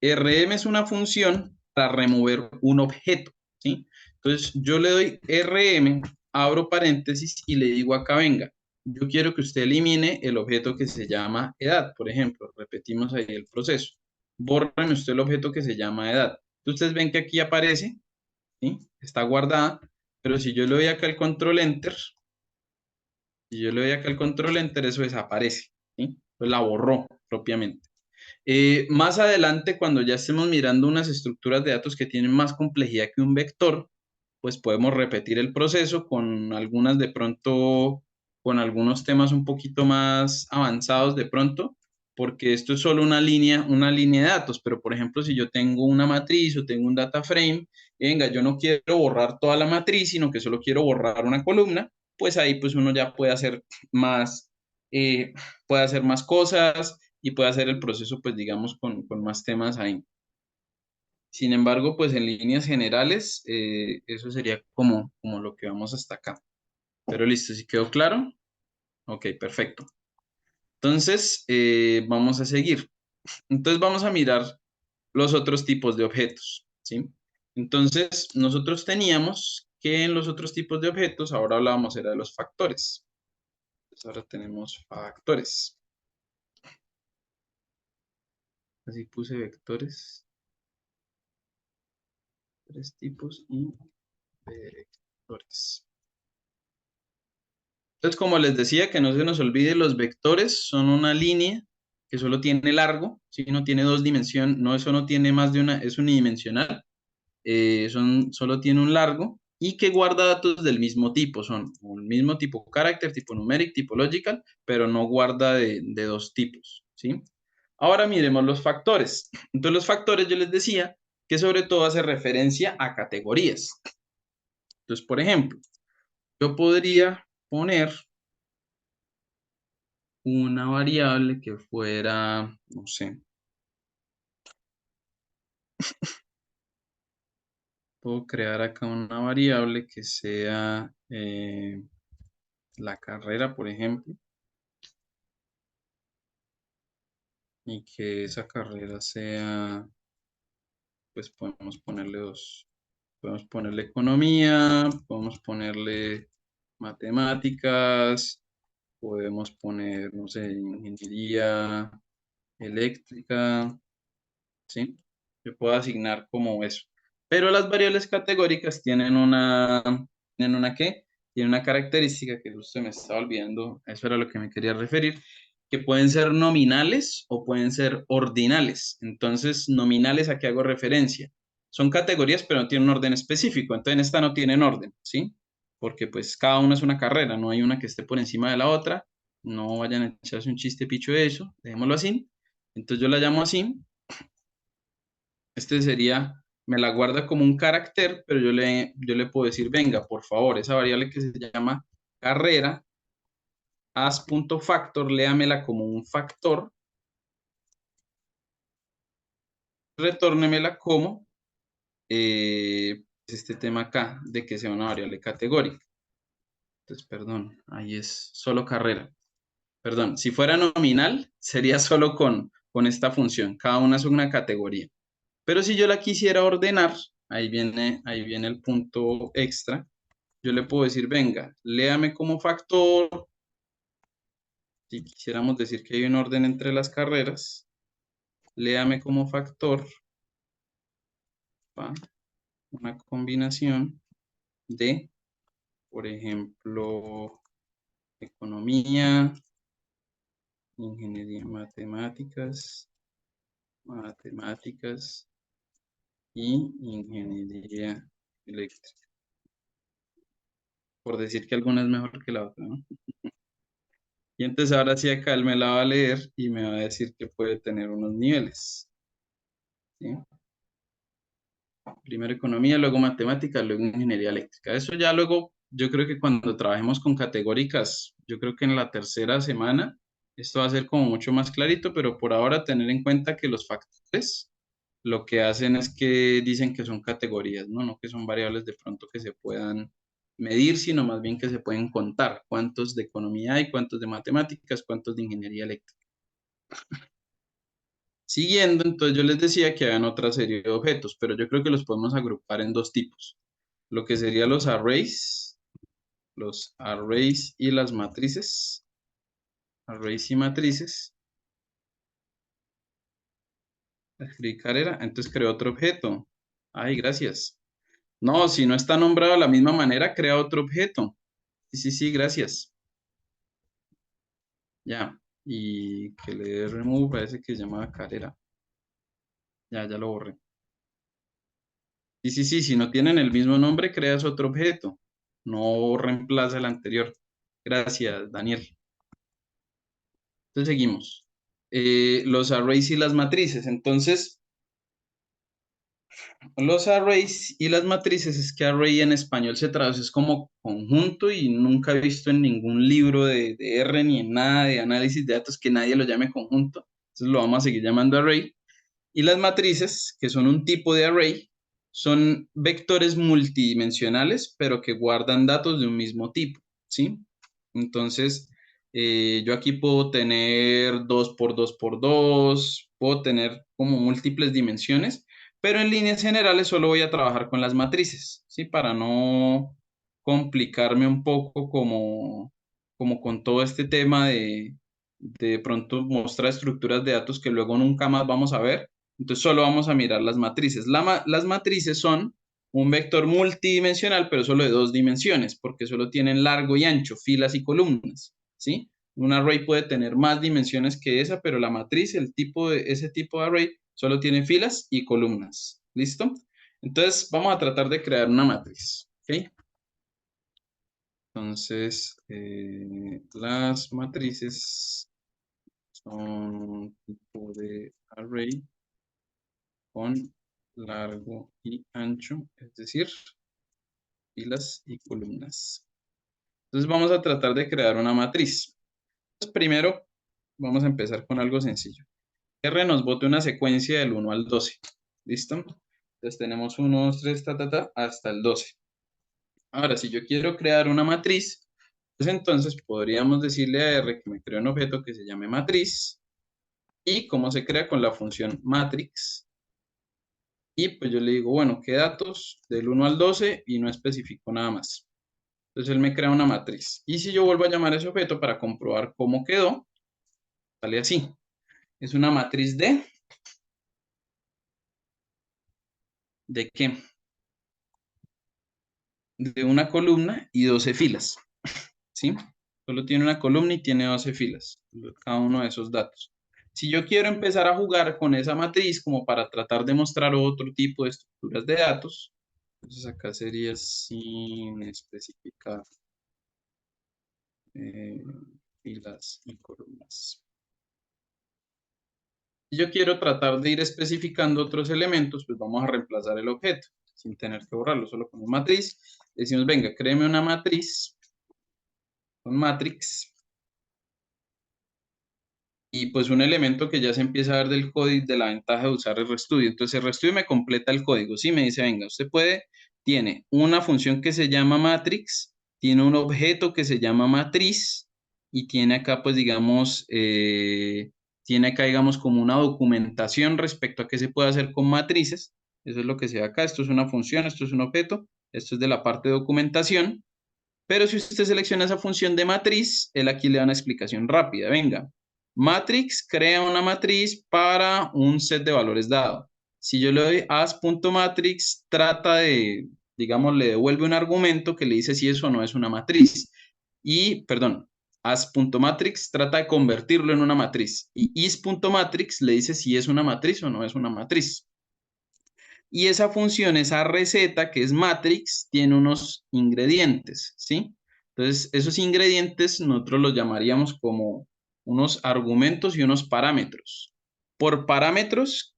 es una función para remover un objeto, ¿sí? Entonces yo le doy RM, abro paréntesis y le digo acá, venga, yo quiero que usted elimine el objeto que se llama edad, por ejemplo. Repetimos ahí el proceso. Bórreme usted el objeto que se llama edad. Ustedes ven que aquí aparece, ¿sí? Está guardada, pero si yo le doy acá el control enter, y yo le doy acá el control enter, eso desaparece, ¿sí? Pues la borró propiamente. Más adelante, cuando ya estemos mirando unas estructuras de datos que tienen más complejidad que un vector, pues podemos repetir el proceso con algunas de pronto, con algunos temas un poquito más avanzados de pronto, porque esto es solo una línea de datos, pero por ejemplo, si yo tengo una matriz o tengo un data frame, venga, yo no quiero borrar toda la matriz, sino que solo quiero borrar una columna, pues ahí pues uno ya más, eh, puede hacer más cosas y puede hacer el proceso, pues digamos, con más temas ahí. Sin embargo, pues en líneas generales, eso sería como lo que vamos hasta acá. Pero listo, ¿sí quedó claro? Ok, perfecto. Entonces, vamos a seguir. Entonces, vamos a mirar los otros tipos de objetos, ¿sí? Entonces, nosotros teníamos que en los otros tipos de objetos, ahora hablábamos era de los factores. Entonces, ahora tenemos factores. Así puse vectores, tres tipos y vectores. Entonces, como les decía, que no se nos olvide, los vectores son una línea que solo tiene largo, ¿sí? No tiene dos dimensiones, no, eso no tiene más de una, es unidimensional, solo tiene un largo y que guarda datos del mismo tipo, son el mismo tipo character, tipo numeric, tipo logical, pero no guarda de dos tipos, ¿sí? Ahora miremos los factores. Entonces, los factores yo les decía que sobre todo hace referencia a categorías. Entonces, por ejemplo, yo podría poner una variable que fuera, no sé, puedo crear acá una variable que sea la carrera, por ejemplo, y que esa carrera sea, pues podemos ponerle dos. Podemos ponerle economía, podemos ponerle matemáticas, podemos poner, no sé, ingeniería eléctrica, ¿sí? Yo puedo asignar como eso. Pero las variables categóricas ¿tienen una qué? Tienen una característica que justo me estaba olvidando, eso era lo que me quería referir, que pueden ser nominales o pueden ser ordinales. Entonces, nominales, ¿a qué hago referencia? Son categorías, pero no tienen un orden específico. Entonces, en esta no tienen orden, ¿sí? Porque pues cada una es una carrera, no hay una que esté por encima de la otra. No vayan a echarse un chiste picho de eso, dejémoslo así. Entonces, yo la llamo así. Este sería, me la guarda como un carácter, pero yo le puedo decir, venga, por favor, esa variable que se llama carrera, as.factor, léamela como un factor, retórnemela como este tema acá, de que sea una variable categórica. Entonces, perdón, ahí es solo carrera. Perdón, si fuera nominal, sería solo con esta función. Cada una es una categoría. Pero si yo la quisiera ordenar, ahí viene el punto extra. Yo le puedo decir, venga, léame como factor. Si quisiéramos decir que hay un orden entre las carreras, léame como factor una combinación de, por ejemplo, economía, ingeniería, matemáticas y ingeniería eléctrica. Por decir que alguna es mejor que la otra, ¿no? Y entonces ahora sí acá él me la va a leer y me va a decir que puede tener unos niveles, ¿sí? Primero economía, luego matemáticas, luego ingeniería eléctrica. Eso ya luego, yo creo que cuando trabajemos con categóricas, yo creo que en la tercera semana, esto va a ser como mucho más clarito, pero por ahora tener en cuenta que los factores lo que hacen es que dicen que son categorías, ¿no? No que son variables de pronto que se puedan medir, sino más bien que se pueden contar cuántos de economía hay, cuántos de matemáticas, cuántos de ingeniería eléctrica. Siguiendo, entonces yo les decía que hagan otra serie de objetos, pero yo creo que los podemos agrupar en dos tipos. Lo que serían los arrays y las matrices. Arrays y matrices. Escribí carrera, entonces creo otro objeto. Ay, gracias. No, si no está nombrado de la misma manera, crea otro objeto. Sí, sí, sí, gracias. Ya. Y que le dé remove parece que se llama carrera. Ya lo borré. Sí, sí, sí, si no tienen el mismo nombre, creas otro objeto. No reemplaza el anterior. Gracias, Daniel. Entonces seguimos. Los arrays y las matrices. Entonces, los arrays y las matrices es que array en español se traduce es como conjunto y nunca he visto en ningún libro de R ni en nada de análisis de datos que nadie lo llame conjunto. Entonces lo vamos a seguir llamando array. Y las matrices, que son un tipo de array, son vectores multidimensionales, pero que guardan datos de un mismo tipo, ¿sí? Entonces, yo aquí puedo tener 2 por 2 por 2, puedo tener como múltiples dimensiones, pero en líneas generales solo voy a trabajar con las matrices, ¿sí? Para no complicarme un poco como con todo este tema de pronto mostrar estructuras de datos que luego nunca más vamos a ver. Entonces solo vamos a mirar las matrices. Las matrices son un vector multidimensional, pero solo de dos dimensiones, porque solo tienen largo y ancho, filas y columnas, ¿sí? Un array puede tener más dimensiones que esa, pero la matriz, ese tipo de array, solo tiene filas y columnas. ¿Listo? Entonces vamos a tratar de crear una matriz, ¿ok? Entonces, las matrices son un tipo de array con largo y ancho, es decir, filas y columnas. Entonces vamos a tratar de crear una matriz. Entonces, primero vamos a empezar con algo sencillo. R nos bote una secuencia del 1 al 12. ¿Listo? Entonces tenemos 1, 2, 3, hasta el 12. Ahora, si yo quiero crear una matriz, pues entonces podríamos decirle a R que me cree un objeto que se llame matriz y cómo se crea con la función matrix. Y pues yo le digo, bueno, ¿qué datos? Del 1 al 12 y no especifico nada más. Entonces él me crea una matriz. Y si yo vuelvo a llamar a ese objeto para comprobar cómo quedó, sale así. Es una matriz ¿de qué? De una columna y 12 filas, ¿sí? Solo tiene una columna y tiene 12 filas, cada uno de esos datos. Si yo quiero empezar a jugar con esa matriz como para tratar de mostrar otro tipo de estructuras de datos, entonces acá sería sin especificar eh, filas y columnas. Si yo quiero tratar de ir especificando otros elementos, pues vamos a reemplazar el objeto sin tener que borrarlo, solo con una matriz. Decimos, venga, créeme una matriz con matrix y pues un elemento que ya se empieza a ver del código, de la ventaja de usar el RStudio. Entonces el RStudio me completa el código, sí, me dice, venga, tiene una función que se llama matrix, tiene un objeto que se llama matriz y tiene acá pues digamos, tiene acá digamos como una documentación respecto a qué se puede hacer con matrices. Eso es lo que se ve acá, esto es una función, esto es un objeto, esto es de la parte de documentación. Pero si usted selecciona esa función de matriz, él aquí le da una explicación rápida. Venga, matrix crea una matriz para un set de valores dado. Si yo le doy as.matrix, trata de, digamos, le devuelve un argumento que le dice si eso o no es una matriz. Y, perdón, as.matrix trata de convertirlo en una matriz. Y is.matrix le dice si es una matriz o no es una matriz. Y esa función, esa receta que es matrix, tiene unos ingredientes, ¿sí? Entonces, esos ingredientes nosotros los llamaríamos como unos argumentos y unos parámetros. Por parámetros,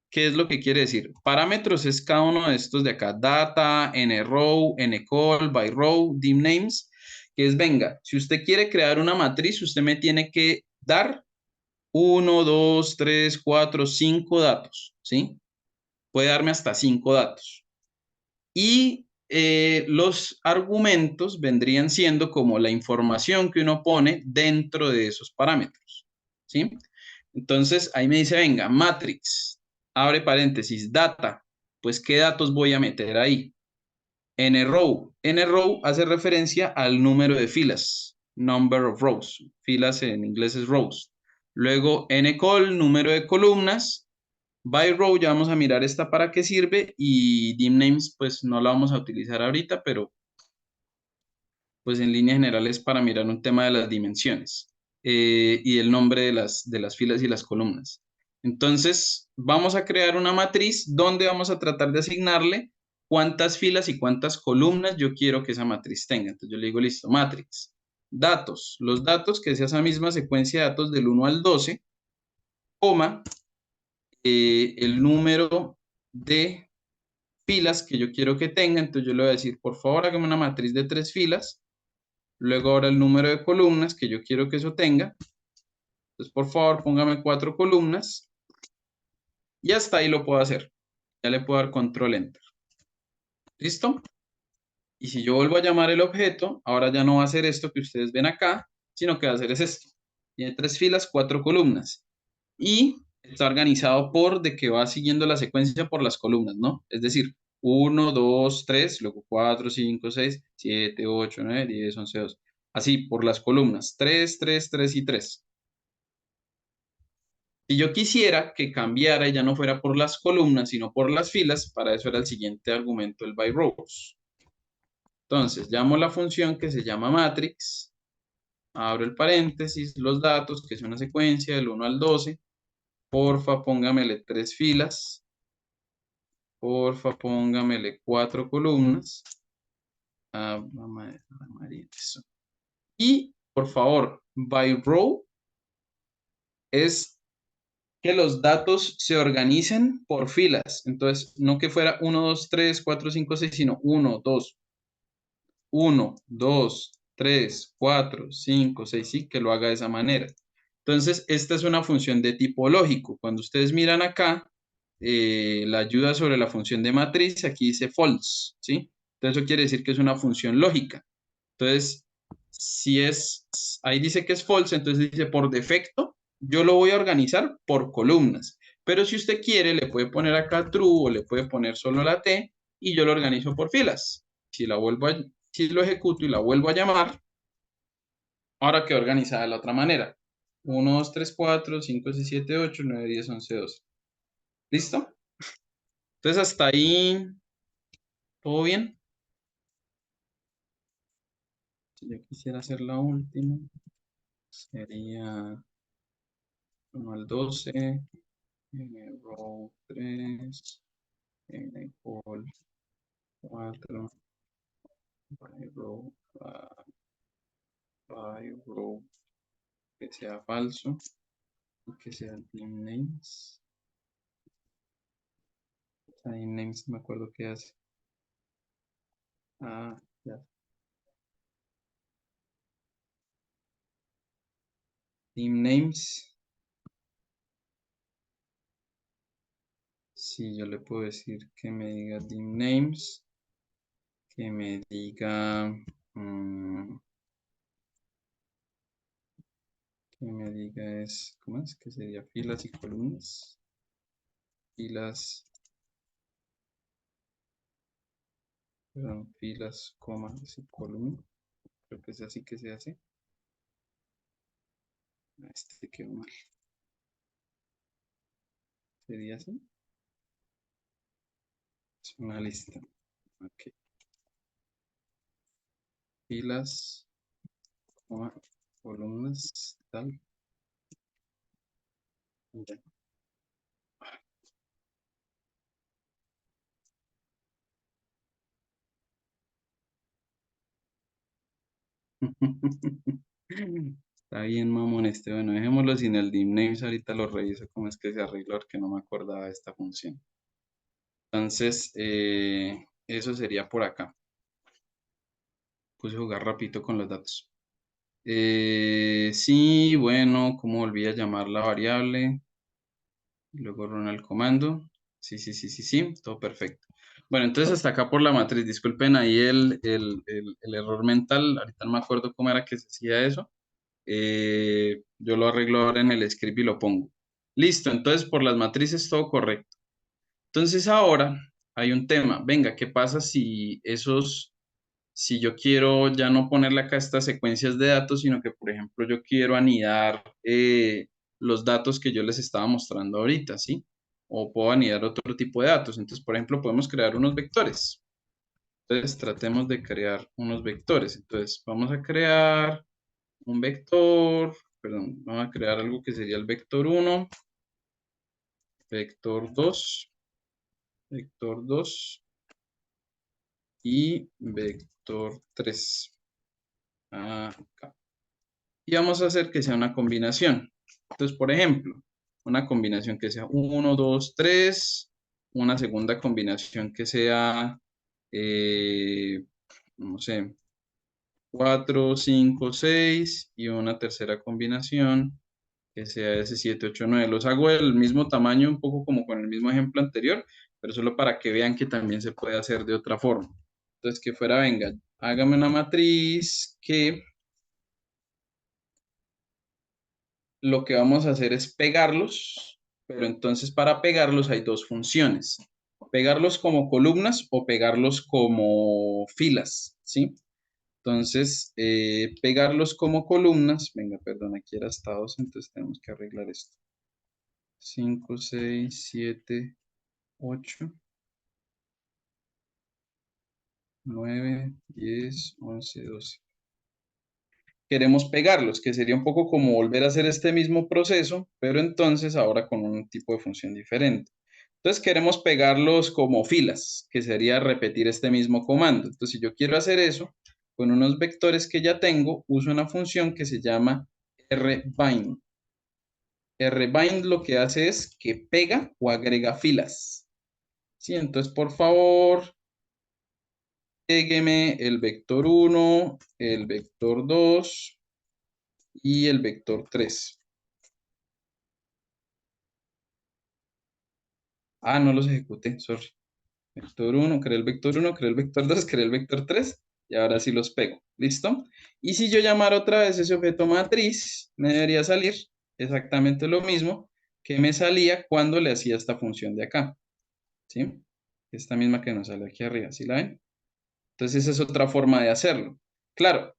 ¿qué es lo que quiere decir? Parámetros es cada uno de estos de acá, data, nrow, ncall, byrow, dimnames, que es, venga, si usted quiere crear una matriz, usted me tiene que dar uno, 2, 3, 4, 5 datos, ¿sí? Puede darme hasta 5 datos. Y los argumentos vendrían siendo como la información que uno pone dentro de esos parámetros, ¿sí? Entonces, ahí me dice, venga, matrix, abre paréntesis, data, pues, ¿qué datos voy a meter ahí? nrow, nrow hace referencia al número de filas, number of rows, filas en inglés es rows. Luego, ncall, número de columnas, by row, ya vamos a mirar esta para qué sirve y dim names pues no la vamos a utilizar ahorita, pero pues en línea general es para mirar un tema de las dimensiones y el nombre de las filas y las columnas. Entonces vamos a crear una matriz donde vamos a tratar de asignarle cuántas filas y cuántas columnas yo quiero que esa matriz tenga. Entonces yo le digo, listo, matrix. Datos, los datos que sea esa misma secuencia de datos del 1 al 12, coma, el número de filas que yo quiero que tenga, entonces yo le voy a decir, por favor, hágame una matriz de 3 filas, luego ahora el número de columnas que yo quiero que eso tenga, entonces por favor póngame 4 columnas, y hasta ahí lo puedo hacer, ya le puedo dar control enter, ¿listo? Y si yo vuelvo a llamar el objeto, ahora ya no va a ser esto que ustedes ven acá, sino que va a ser es esto, tiene 3 filas, 4 columnas, y está organizado por de que va siguiendo la secuencia por las columnas, ¿no? Es decir, uno 2 3 luego 4 5 6 7 8 9 10 11 12. Así, por las columnas, 3 3 3 y 3. Si yo quisiera que cambiara y ya no fuera por las columnas, sino por las filas, para eso era el siguiente argumento, el by rows. Entonces, llamo la función que se llama matrix, abro el paréntesis, los datos, que es una secuencia del 1 al 12. Porfa, póngamele 3 filas. Porfa, póngamele 4 columnas. Ah, María, eso. Y, por favor, by row es que los datos se organicen por filas. Entonces, no que fuera 1, 2, 3, 4, 5, 6, sino 1, 2, 3, 4, 5, 6, sí, que lo haga de esa manera. Entonces, esta es una función de tipo lógico. Cuando ustedes miran acá, la ayuda sobre la función de matriz, aquí dice false, ¿sí? Entonces, eso quiere decir que es una función lógica. Entonces, si es, ahí dice que es false, entonces dice por defecto, yo lo voy a organizar por columnas. Pero si usted quiere, le puede poner acá true o le puede poner solo la T y yo lo organizo por filas. Si lo ejecuto y la vuelvo a llamar, ahora queda organizada de la otra manera. 1, 2, 3, 4, 5, 6, 7, 8, 9, 10, 11, 12. ¿Listo? Entonces hasta ahí, ¿todo bien? Si yo quisiera hacer la última, sería 1 al 12, row 3, call 4, by row, by row, que sea falso y que sea dim names. Dim names, me acuerdo qué hace. Ah, ya. Dim names. Si yo le puedo decir que me diga dim names, que me diga, que me diga es, ¿cómo es? Que sería filas y columnas. Filas, perdón, filas, comas y columnas. Creo que es así que se hace. Este quedó mal. ¿Sería así? Es una lista. Ok. Filas, coma, columnas, tal. Ya. Está bien, mamón, este. Bueno, dejémoslo sin el dim names. Ahorita lo reviso cómo es que se arregla, porque no me acordaba de esta función. Entonces, eso sería por acá. Puse a jugar rapidito con los datos. Sí, bueno, ¿cómo volví a llamar la variable? Luego run el comando. Sí, sí, sí, sí, sí, todo perfecto. Bueno, entonces hasta acá por la matriz. Disculpen ahí el error mental. Ahorita no me acuerdo cómo era que se hacía eso. Yo lo arreglo ahora en el script y lo pongo. Listo, entonces por las matrices todo correcto. Entonces ahora hay un tema. Venga, ¿qué pasa si yo quiero ya no ponerle acá estas secuencias de datos, sino que, por ejemplo, yo quiero anidar los datos que yo les estaba mostrando ahorita, ¿sí? O puedo anidar otro tipo de datos. Entonces, por ejemplo, podemos crear unos vectores. Entonces, tratemos de crear unos vectores. Entonces, vamos a crear un vector, perdón, vamos a crear algo que sería el vector uno, vector 2, vector 2 y vector 3. Acá. Y vamos a hacer que sea una combinación. Entonces, por ejemplo, una combinación que sea uno 2 3, una segunda combinación que sea, no sé, 4 5 6 y una tercera combinación que sea ese 7 8 9. Los hago del mismo tamaño, un poco como con el mismo ejemplo anterior, pero solo para que vean que también se puede hacer de otra forma. Entonces, que fuera, venga, hágame una matriz que lo que vamos a hacer es pegarlos, pero entonces para pegarlos hay dos funciones. Pegarlos como columnas o pegarlos como filas, ¿sí? Entonces, pegarlos como columnas, venga, perdón, aquí era hasta 2, entonces tenemos que arreglar esto. 5 6 7 8 9 10 11 12. Queremos pegarlos, que sería un poco como volver a hacer este mismo proceso, pero entonces ahora con un tipo de función diferente. Entonces queremos pegarlos como filas, que sería repetir este mismo comando. Entonces si yo quiero hacer eso, con unos vectores que ya tengo, uso una función que se llama rbind. Rbind lo que hace es que pega o agrega filas. ¿Sí? Entonces por favor, pégueme el vector uno, el vector 2 y el vector 3. Ah, no los ejecuté, sorry. Vector uno, creé el vector uno, creé el vector 2, creé el vector 3 y ahora sí los pego. ¿Listo? Y si yo llamara otra vez ese objeto matriz, me debería salir exactamente lo mismo que me salía cuando le hacía esta función de acá. ¿Sí? Esta misma que nos sale aquí arriba, ¿sí la ven? Entonces esa es otra forma de hacerlo. Claro,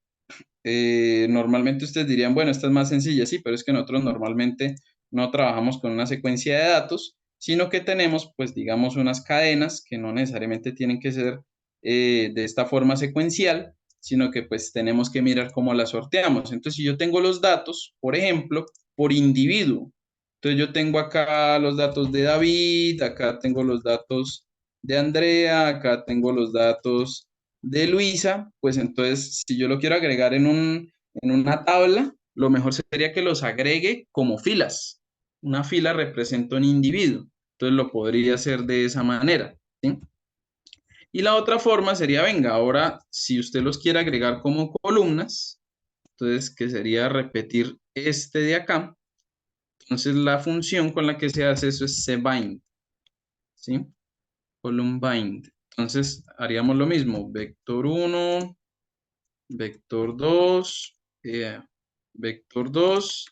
normalmente ustedes dirían, bueno, esta es más sencilla, sí, pero es que nosotros normalmente no trabajamos con una secuencia de datos, sino que tenemos, pues, digamos, unas cadenas que no necesariamente tienen que ser de esta forma secuencial, sino que pues tenemos que mirar cómo las sorteamos. Entonces, si yo tengo los datos, por ejemplo, por individuo, entonces yo tengo acá los datos de David, acá tengo los datos de Andrea, acá tengo los datos de Luisa, pues entonces si yo lo quiero agregar en una tabla, lo mejor sería que los agregue como filas. Una fila representa un individuo, entonces lo podría hacer de esa manera, ¿sí? Y la otra forma sería, venga, ahora si usted los quiere agregar como columnas, entonces que sería repetir este de acá, entonces la función con la que se hace eso es cbind, ¿sí? Column bind. Entonces haríamos lo mismo, vector uno vector 2 vector 2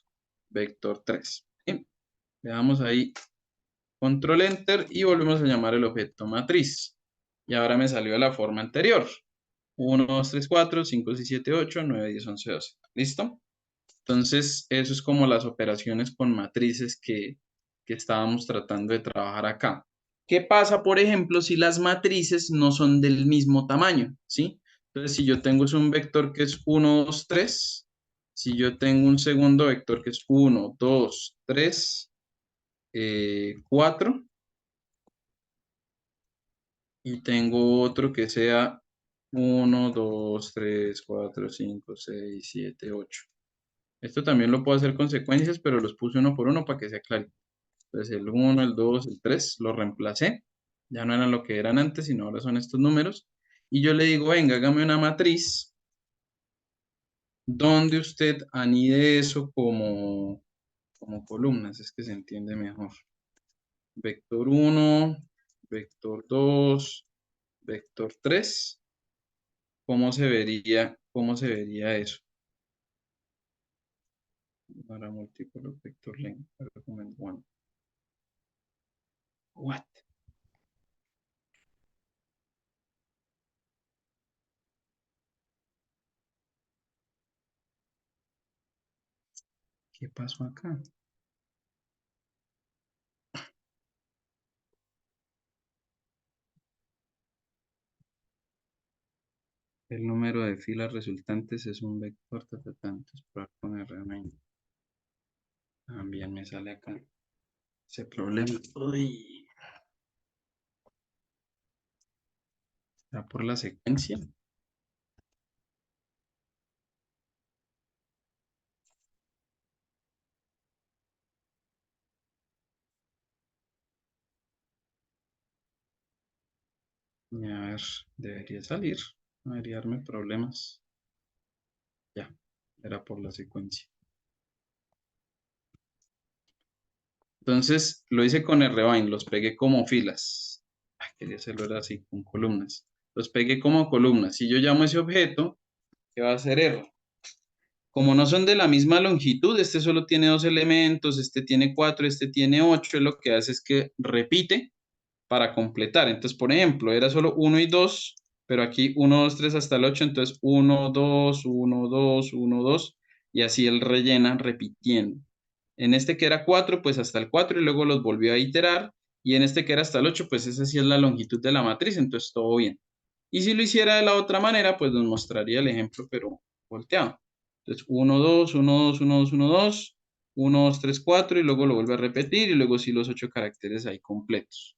vector 3. ¿Sí? Le damos ahí control enter y volvemos a llamar el objeto matriz. Y ahora me salió de la forma anterior. 1, 2, 3, 4, 5, 6, 7, 8, 9, 10, 11, 12. ¿Listo? Entonces, eso es como las operaciones con matrices que estábamos tratando de trabajar acá. ¿Qué pasa, por ejemplo, si las matrices no son del mismo tamaño? ¿Sí? Entonces, si yo tengo es un vector que es 1, 2, 3, si yo tengo un segundo vector que es 1, 2, 3, 4, y tengo otro que sea 1, 2, 3, 4, 5, 6, 7, 8. Esto también lo puedo hacer con secuencias, pero los puse uno por uno para que sea claro. Entonces el 1, el 2, el 3 lo reemplacé. Ya no eran lo que eran antes, sino ahora son estos números. Y yo le digo, venga, hágame una matriz donde usted anide eso como columnas. Es que se entiende mejor. Vector 1, vector 2, vector 3. ¿Cómo se vería eso? Ahora múltiplo vector length argument 1. What? ¿Qué pasó acá? El número de filas resultantes es un vector entonces probar con R9. También me sale acá ese problema. Uy, ¿está por la secuencia? Y a ver, debería salir. No debería darme problemas. Ya, era por la secuencia. Entonces lo hice con Rbind, los pegué como filas. Quería hacerlo era así, con columnas. Los pegué como columnas. Si yo llamo ese objeto, ¿qué va a hacer R? Como no son de la misma longitud, este solo tiene 2 elementos, este tiene 4, este tiene 8, lo que hace es que repite para completar. Entonces, por ejemplo, era solo 1 y 2, pero aquí 1, 2, 3 hasta el 8, entonces 1, 2, 1, 2, 1, 2, y así él rellena repitiendo. En este que era 4, pues hasta el 4 y luego los volvió a iterar, y en este que era hasta el 8, pues esa sí es la longitud de la matriz, entonces todo bien. Y si lo hiciera de la otra manera, pues nos mostraría el ejemplo, pero volteado. Entonces 1, 2, 1, 2, 1, 2, 1, 2, 3, 4, y luego lo vuelve a repetir, y luego sí los 8 caracteres ahí completos.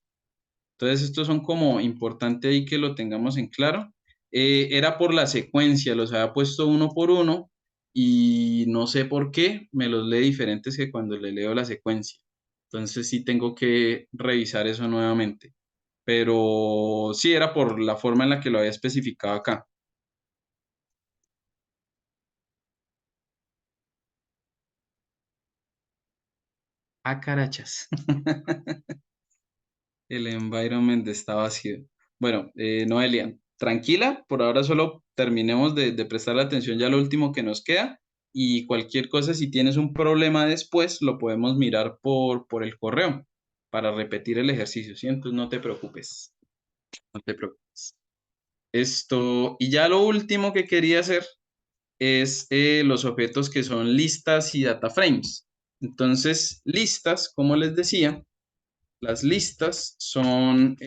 Entonces, estos son como importante ahí que lo tengamos en claro. Era por la secuencia, los había puesto uno por uno y no sé por qué me los lee diferentes que cuando le leo la secuencia. Entonces, sí tengo que revisar eso nuevamente. Pero sí era por la forma en la que lo había especificado acá. Ah, carachas. El environment está vacío. Bueno, Noelia, tranquila, por ahora solo terminemos de prestar atención ya a lo último que nos queda y cualquier cosa, si tienes un problema después, lo podemos mirar por el correo para repetir el ejercicio, ¿sí? Entonces no te preocupes, no te preocupes. Esto, y ya lo último que quería hacer es los objetos que son listas y data frames. Entonces, listas, como les decía, las listas son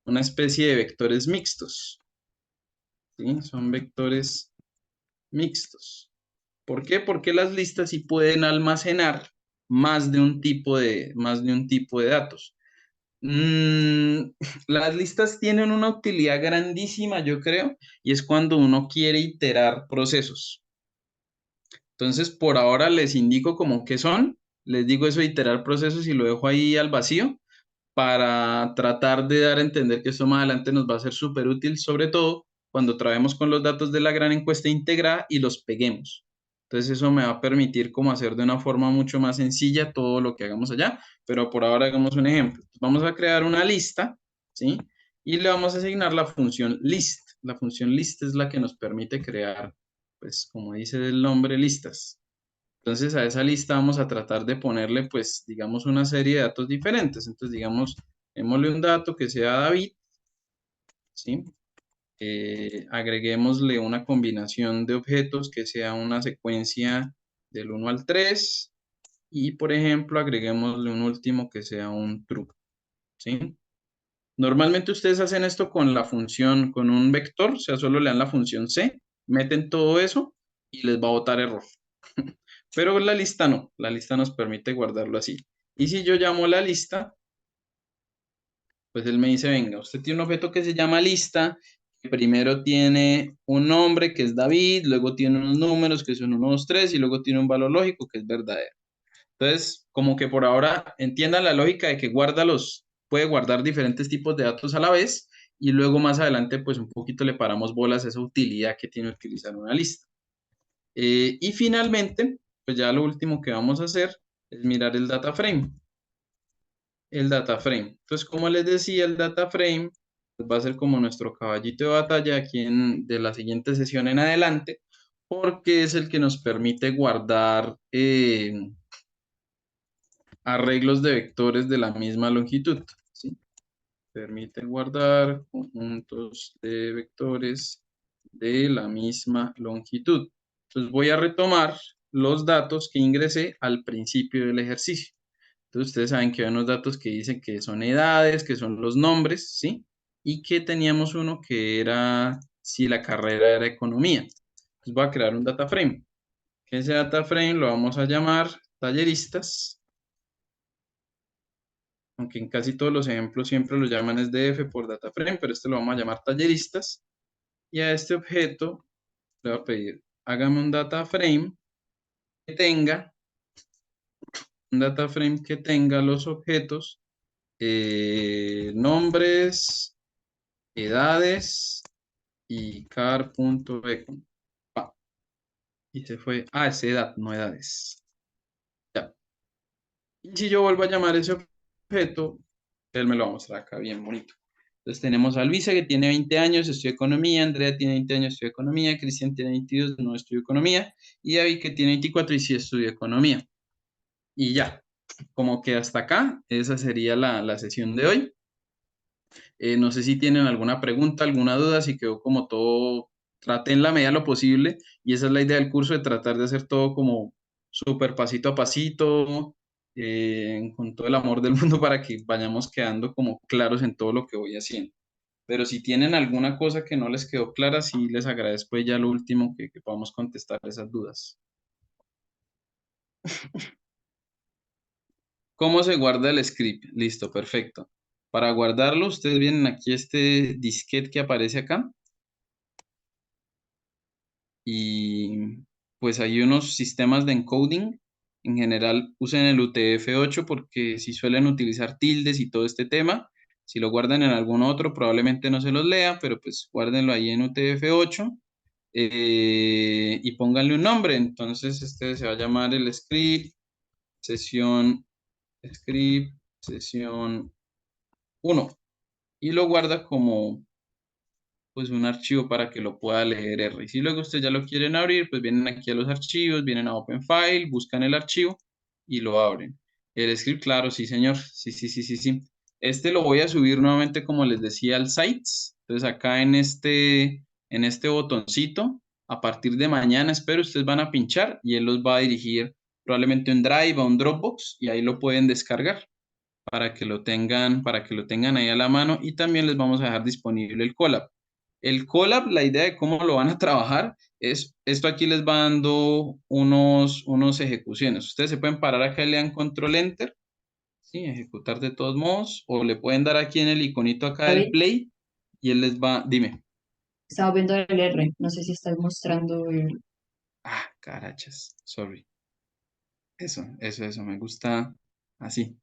una especie de vectores mixtos, ¿sí? Son vectores mixtos. ¿Por qué? Porque las listas sí pueden almacenar más de un tipo de datos. Mm, las listas tienen una utilidad grandísima, yo creo, y es cuando uno quiere iterar procesos. Entonces, por ahora les indico como qué son, les digo eso de iterar procesos y lo dejo ahí al vacío para tratar de dar a entender que esto más adelante nos va a ser súper útil, sobre todo cuando trabajemos con los datos de la gran encuesta integrada y los peguemos. Entonces eso me va a permitir como hacer de una forma mucho más sencilla todo lo que hagamos allá, pero por ahora hagamos un ejemplo. Vamos a crear una lista, ¿sí? Y le vamos a asignar la función list. La función list es la que nos permite crear, pues como dice el nombre, listas. Entonces a esa lista vamos a tratar de ponerle, pues, digamos, una serie de datos diferentes. Entonces, digamos, démosle un dato que sea David, ¿sí? Agreguémosle una combinación de objetos que sea una secuencia del 1 al 3 y, por ejemplo, agreguémosle un último que sea un true. ¿sí? Normalmente ustedes hacen esto con la función, con un vector, o sea, solo le dan la función C, meten todo eso y les va a botar error. Pero la lista no, la lista nos permite guardarlo así. Y si yo llamo la lista, pues él me dice, venga, usted tiene un objeto que se llama lista, que primero tiene un nombre que es David, luego tiene unos números que son 1, 2, 3 y luego tiene un valor lógico que es verdadero. Entonces, como que por ahora entiendan la lógica de que puede guardar diferentes tipos de datos a la vez y luego más adelante pues un poquito le paramos bolas a esa utilidad que tiene utilizar una lista. Y finalmente, pues ya lo último que vamos a hacer es mirar el data frame. El data frame. Entonces, como les decía, el data frame pues, va a ser como nuestro caballito de batalla aquí de la siguiente sesión en adelante, porque es el que nos permite guardar arreglos de vectores de la misma longitud, ¿sí? Permite guardar conjuntos de vectores de la misma longitud. Entonces voy a retomar los datos que ingresé al principio del ejercicio. Entonces ustedes saben que hay unos datos que dicen que son edades, que son los nombres, ¿sí? Y que teníamos uno que era si la carrera era economía. Entonces voy a crear un data frame. Ese data frame lo vamos a llamar talleristas, aunque en casi todos los ejemplos siempre lo llaman SDF por data frame, pero este lo vamos a llamar talleristas. Y a este objeto le voy a pedir, hágame que tenga, un data frame que tenga los objetos, nombres, edades y car.econ. Ah, y se fue, es edad, no edades. Ya. Y si yo vuelvo a llamar ese objeto, él me lo va a mostrar acá bien bonito. Entonces tenemos a Luisa que tiene 20 años, estudia economía, Andrea tiene 20 años, estudia economía, Cristian tiene 22, no estudia economía, y David que tiene 24 y sí estudia economía. Y ya, como que hasta acá, esa sería la sesión de hoy. No sé si tienen alguna pregunta, alguna duda, si quedó como todo, traté en la medida de lo posible, y esa es la idea del curso, de tratar de hacer todo como súper pasito a pasito, con todo el amor del mundo para que vayamos quedando como claros en todo lo que voy haciendo. Pero si tienen alguna cosa que no les quedó clara, sí les agradezco ya lo último que podamos contestar esas dudas. ¿Cómo se guarda el script? Listo, perfecto. Para guardarlo, ustedes vienen aquí a este disquete que aparece acá y pues hay unos sistemas de encoding. En general usen el UTF-8 porque si suelen utilizar tildes y todo este tema, si lo guardan en algún otro probablemente no se los lea, pero pues guárdenlo ahí en UTF-8 y pónganle un nombre. Entonces este se va a llamar el sesión, script, sesión 1 y lo guarda como pues un archivo para que lo pueda leer R. Y si luego ustedes ya lo quieren abrir, pues vienen aquí a los archivos, vienen a Open File, buscan el archivo y lo abren. El script, claro, sí, señor. Sí, sí, sí, sí, sí. Este lo voy a subir nuevamente, como les decía, al Sites. Entonces acá en este botoncito, a partir de mañana, espero, ustedes van a pinchar y él los va a dirigir probablemente a un Drive, a un Dropbox y ahí lo pueden descargar para que lo tengan ahí a la mano y también les vamos a dejar disponible el Colab. El Colab, la idea de cómo lo van a trabajar es, esto aquí les va dando unos ejecuciones. Ustedes se pueden parar acá y le dan Control Enter, ¿sí? Ejecutar de todos modos, o le pueden dar aquí en el iconito acá del David, Play y él les va, dime. estaba viendo el R. No sé si estás mostrando el... Carachas, sorry. Eso, me gusta así.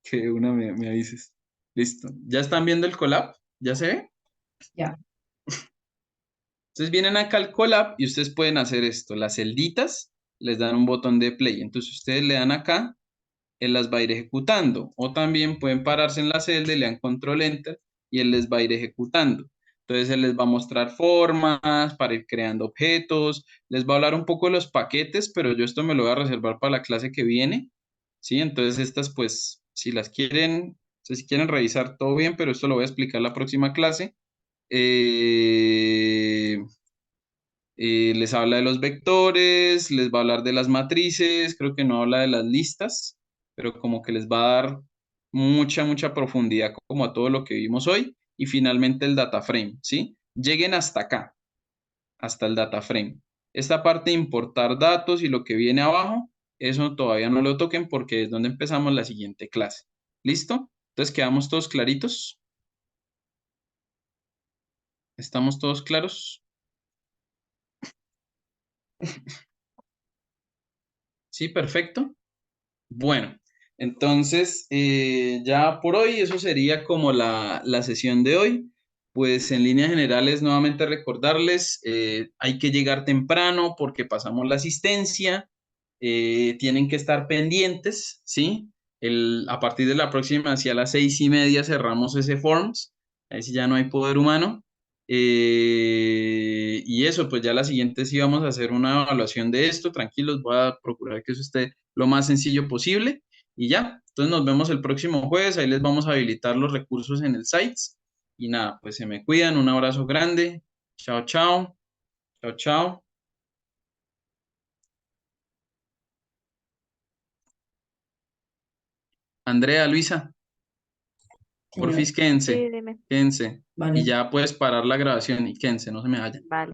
Que una me avises. Listo. ¿Ya están viendo el Colab? ¿Ya se ve? Ya. Entonces vienen acá al Colab y ustedes pueden hacer esto. Las celditas les dan un botón de play. Entonces ustedes le dan acá, él las va a ir ejecutando. O también pueden pararse en la celda y le dan control enter y él les va a ir ejecutando. Entonces él les va a mostrar formas para ir creando objetos. Les va a hablar un poco de los paquetes, pero yo esto me lo voy a reservar para la clase que viene. ¿Sí? Entonces estas pues si las quieren, o sea, si quieren revisar todo bien, pero esto lo voy a explicar la próxima clase. Eh, les habla de los vectores, les va a hablar de las matrices, creo que no habla de las listas, pero como que les va a dar mucha profundidad como a todo lo que vimos hoy. Y finalmente el data frame, ¿sí? Lleguen hasta acá, hasta el data frame. Esta parte de importar datos y lo que viene abajo, eso todavía no lo toquen porque es donde empezamos la siguiente clase. ¿Listo? Entonces quedamos todos claritos. ¿Estamos todos claros? Sí, perfecto. Bueno, entonces ya por hoy eso sería como la sesión de hoy. Pues en líneas generales, nuevamente recordarles, hay que llegar temprano porque pasamos la asistencia, tienen que estar pendientes, ¿sí? A partir de la próxima, hacia las 6:30 cerramos ese forms, ahí sí ya no hay poder humano. Y eso, pues ya la siguiente sí vamos a hacer una evaluación de esto, tranquilos, voy a procurar que eso esté lo más sencillo posible y ya. Entonces nos vemos el próximo jueves, ahí les vamos a habilitar los recursos en el site y nada, pues se me cuidan, un abrazo grande, chao, chao, chao, chao. Andrea, Luisa, Señor, porfis, quédense, Sí, dime. quédense y vale. ya puedes parar la grabación y quédense, no se me vayan. Vale.